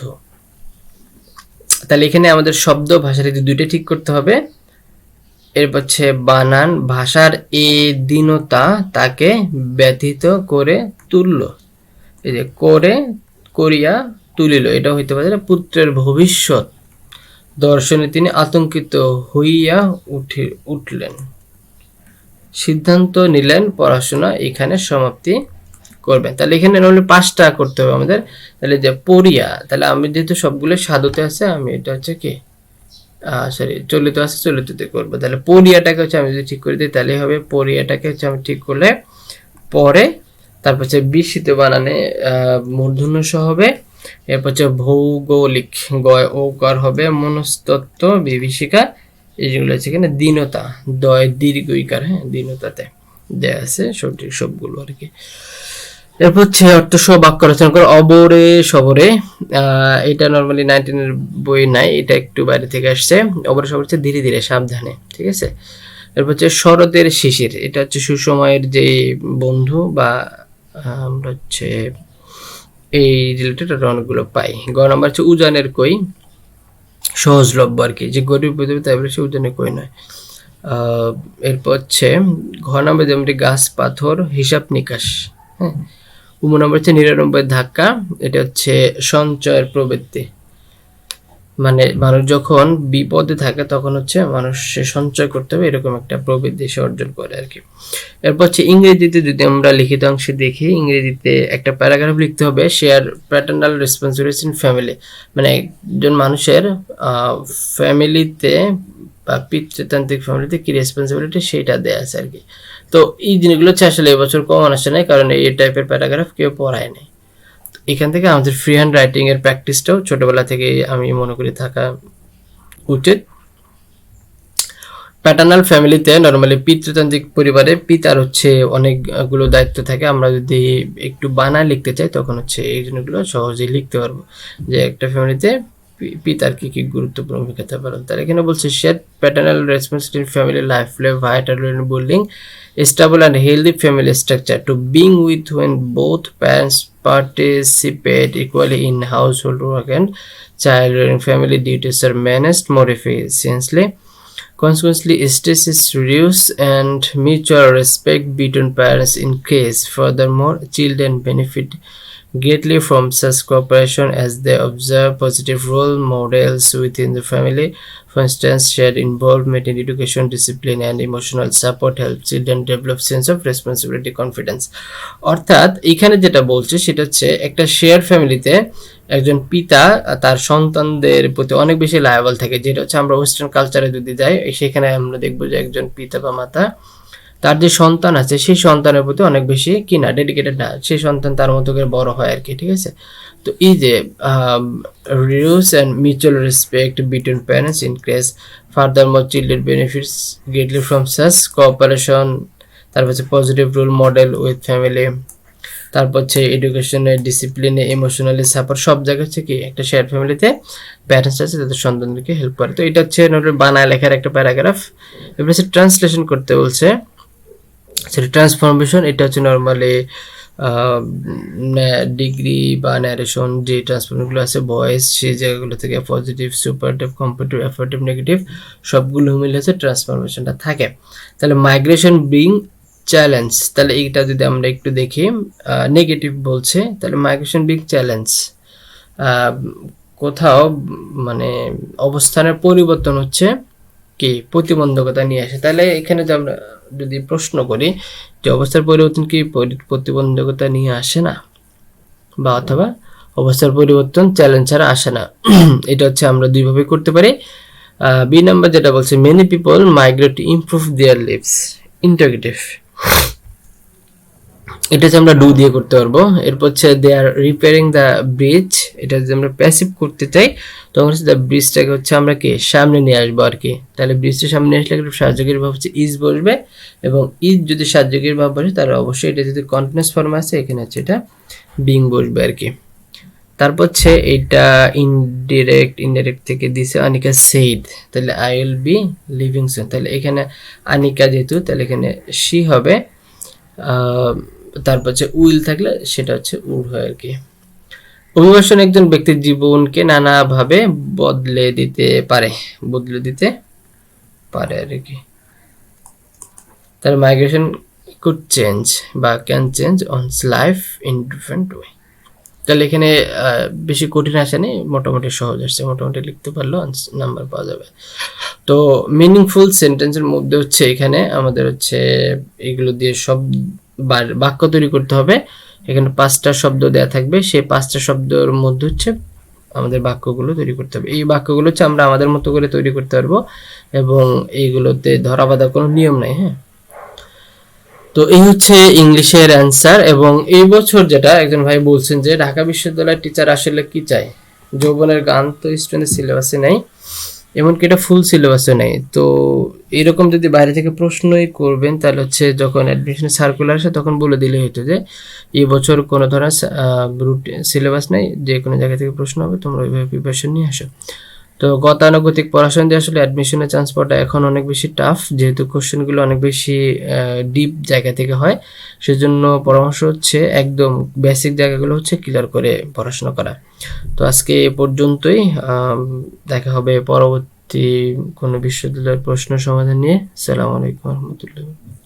তাহলে এখানে আমাদের শব্দ ভাষার এই দুইটা ঠিক করতে হবে। এরপর হচ্ছে বানান, ভাষার এ দীনতা তাকে ব্যথিত করে তুলল, এই যে করে করিয়া তুলিল, এটা হইতে পারে পুত্রের ভবিষ্যৎ দর্শনে তিনি আতঙ্কিত হইয়া উঠলেন, সিদ্ধান্ত নিলেন পড়াশোনা এখানে সমাপ্তি করবেন। তাহলে এখানে নর্মালি 5টা করতে হবে আমাদের। তাহলে যে পড়িয়া, তাহলে আমি যেহেতু সবগুলো সাধুতে আছে আমি এটা হচ্ছে কি সরি চলিত আছে, চলিততে করবো। তাহলে পড়িয়াটাকে হচ্ছে আমি যদি ঠিক করে দিই তাহলে হবে, পড়িয়াটাকে হচ্ছে আমি ঠিক করলে পরে, তারপর হচ্ছে বিস্মিত বানানে মূর্ধন্য স হবে, এরপর হচ্ছে ভৌগোলিক গয় ওকার হবে, মনস্তত্ত্ব বিভীষিকা, এইগুলো হচ্ছে এখানে দীনতা দয় দীর্ঘইকার, হ্যাঁ দীনতাতে দেয়া আছে সঠিক সবগুলো আর কি। এরপর হচ্ছে অর্থ সহ বাক্য রচনা করে অবরে সবরে, এটা নর্মালি 19 এর বই নাই, এটা একটু বাইরে থেকে আসছে। অবরে সবরে হচ্ছে ধীরে ধীরে সাবধানে, ঠিক আছে। এরপর হচ্ছে শরতের শিশির, এটা হচ্ছে সুসময়ের যে বন্ধু বা আমরা হচ্ছে এই রিলেটেড অনেকগুলো পাই। গ নাম্বার হচ্ছে উজানের কই, সহজলভ্য আর কি, যে গরিব পৃথিবী তাই বলে সে উজানের কই নয়। এরপর হচ্ছে ঘ নাম্বার যেমন গাছ পাথর হিসাব নিকাশ, হ্যাঁ। উম নাম্বার হচ্ছে 99 ধাক্কা, এটা হচ্ছে সঞ্চয়ের প্রবৃত্তি, মানে মানুষ যখন বিপদে থাকে তখন হচ্ছে মানুষ সঞ্চয় করতে হবে, এরকম একটা প্রবৃত্তি সে অর্জন করে আর কি। এরপর হচ্ছে ইংরেজিতে যদি আমরা লিখিত অংশে দেখি, ইংরেজিতে একটা প্যারাগ্রাফ লিখতে হবে, share paternal responsibility in family, মানে একজন মানুষের ফ্যামিলিতে বা পিতৃতান্ত্রিক ফ্যামিলিতে কি রেসপন্সিবিলিটি সেটা দেয়া আছে আর কি। তো এই জিনিসগুলো হচ্ছে আসলে এবছর কমন আসে নাই, কারণ এই টাইপের প্যারাগ্রাফ কেউ পড়ায় নাই। এখান থেকে আমাদের ফ্রি হ্যান্ড রাইটিং এর প্র্যাকটিসটাও ছোটবেলা থেকে আমি মনে করি থাকা উচিত। প্যাটার্নাল ফ্যামিলিতে নর্মালি পিতৃতান্ত্রিক পরিবারে পিতার হচ্ছে অনেকগুলো দায়িত্ব থাকে। আমরা যদি একটু বানায় লিখতে চাই তখন হচ্ছে এই জিনিসগুলো সহজেই লিখতে পারবো, যে একটা ফ্যামিলিতে পিতার কি কি গুরুত্বপূর্ণ ভূমিকা পালন। তার এখানে বলছে share paternal responsibility in family life play vital role in building stable and healthy family structure to being with when both parents participate equally in household work and child rearing. Family duties are managed more efficiently. Consequently, stress is reduced and mutual respect between parents increase. Furthermore, children benefit greatly from such cooperation as they observe positive role models within the family. For instance, shared involvement in education, discipline, and emotional support help children develop sense of responsibility, confidence. অর্থাৎ এখানে যেটা বলছে সেটা হচ্ছে একটা share ফ্যামিলিতে একজন পিতা তার সন্তানদের প্রতি অনেক বেশি লায়াবল থাকে, যেটা হচ্ছে আমরা ওয়েস্টার্ন কালচারে যদি যাই সেখানে আমরা দেখবো যে একজন পিতা বা মাতা তার যে সন্তান আছে সেই সন্তানের প্রতি অনেক বেশি কি না ডেডিকেটেড না, সেই সন্তান তার মতো করে বড় হয় আর কি, ঠিক আছে। তো এই যে reduce and mutual respect between parents increase. Furthermore, children benefits greatly from such cooperation. তারপর হচ্ছে positive role model with family, তারপর হচ্ছে এডুকেশনে, ডিসিপ্লিনে, ইমোশনালি সাপোর্ট, সব জায়গা হচ্ছে কি একটা শেয়ার ফ্যামিলিতে প্যারেন্টস আছে তাদের সন্তানদেরকে হেল্প করে। তো এটা হচ্ছে বানায় লেখার একটা প্যারাগ্রাফ। এবার হচ্ছে ট্রান্সলেশন করতে বলছে, সেটা ট্রান্সফরমেশন, এটা হচ্ছে নর্মালি ডিগ্রি বা ন্যারেশন যে ট্রান্সফরমেশনগুলো আছে ভয়েস সেই জায়গাগুলো থেকে পজিটিভ, সুপারটিভ, কম্পারেটিভ, অ্যাফার্টিভ, নেগেটিভ সবগুলো মিলে হচ্ছে ট্রান্সফরমেশনটা থাকে। তাহলে মাইগ্রেশন ব্রিং চ্যালেঞ্জ, তাহলে এইটা যদি আমরা একটু দেখি নেগেটিভ বলছে, তাহলে মাইগ্রেশন ব্রিং চ্যালেঞ্জ, কোথাও মানে অবস্থানের পরিবর্তন হচ্ছে কি প্রতিবন্ধকতা নিয়ে আসে। তাহলে এখানে যে আমরা যদি প্রশ্ন করি যে অবস্থার পরিবর্তন কি প্রতিবন্ধকতা নিয়ে আসে না, বা অথবা অবস্থার পরিবর্তন চ্যালেঞ্জ ছাড়া আসে না, এটা হচ্ছে আমরা দুইভাবে করতে পারি। বি নাম্বার যেটা বলছে many people migrate to improve their lives, interrogative, এটা হচ্ছে আমরা ডু দিয়ে করতে পারবো। এরপর হচ্ছে they are repairing the bridge, এটা যদি আমরা প্যাসিভ করতে চাই তখন হচ্ছে দ্য ব্রিজটাকে হচ্ছে আমরা কি সামনে নিয়ে আসবো আর কি। তাহলে ব্রিজটা সামনে আসলে একটা সাহায্যকারী ভাব হচ্ছে ইজ বসবে, এবং ইজ যদি সাহায্যকারী ভাব বসে তাহলে অবশ্যই এটা যদি কন্টিনিউয়াস ফর্ম আছে এখানে হচ্ছে এটা বিং বসবে আর কি। তারপর হচ্ছে এটা ইনডাইরেক্ট থেকে দিছে আনিকা সেইড, তাহলে আই উইল বি লিভিং সুন, তাহলে এখানে আনিকা যেহেতু তাহলে এখানে শি হবে, তারপর হচ্ছে উইল থাকলে সেটা হচ্ছে উড হয় আর কি। অভিবাসন একজন ব্যক্তির জীবনকে নানাভাবে বদলে দিতে পারে আর কি। তাহলে মাইগ্রেশন কুড চেঞ্জ বা can change one's life in different way. তাহলে এখানে বেশি কঠিন আসেনি, মোটামুটি সহজ আসছে, মোটামুটি লিখতে পারলেও নাম্বার পাওয়া যাবে। তো মিনিংফুল সেন্টেন্সের মধ্যে হচ্ছে এখানে আমাদের হচ্ছে এগুলো দিয়ে সব বাক্য তৈরি করতে হবে। এখানে 5টা শব্দ দেয়া থাকবে, সেই 5টা শব্দের মধ্যে হচ্ছে আমাদের বাক্যগুলো তৈরি করতে হবে। এই বাক্যগুলো হচ্ছে আমরা আমাদের মতো করে তৈরি করতে পারবো, এবং এইগুলোতে ধরা বাঁধা কোনো নিয়ম নাই। হ্যাঁ, তো এই হচ্ছে ইংলিশের অ্যান্সার। এবং এই বছর যেটা একজন ভাই বলছেন যে ঢাকা বিশ্ববিদ্যালয়ের টিচার আসলে কি চায়, যৌবনের গান তো স্টুডেন্টের সিলেবাসে নেই, এমনকি এটা ফুল সিলেবাসে নেই। তো এরকম যদি বাইরে থেকে প্রশ্নই করবেন তাহলে হচ্ছে যখন অ্যাডমিশন সার্কুলার আসে তখন বলে দিলে হতো যে এই বছর কোনো ধরনের সিলেবাস নেই, যে কোনো জায়গা থেকে প্রশ্ন হবে, তোমরা ওইভাবে প্রিপারেশন নিয়ে আসো। তো গতানুগতিক পড়াশোনা দিয়ে আসলে অ্যাডমিশনের চান্স পাওয়াটা এখন অনেক বেশি টাফ, যেহেতু কোশ্চেনগুলো অনেক বেশি ডিপ জায়গা থেকে হয়। সেজন্য পরামর্শ হচ্ছে একদম বেসিক জায়গাগুলো হচ্ছে ক্লিয়ার করে পড়াশোনা করা। তো আজকে এ পর্যন্তই। দেখা হবে পরবর্তী কোনো বিশ্ববিদ্যালয়ের প্রশ্ন সমাধান নিয়ে। আসসালামু আলাইকুম রহমতুল্লাহ।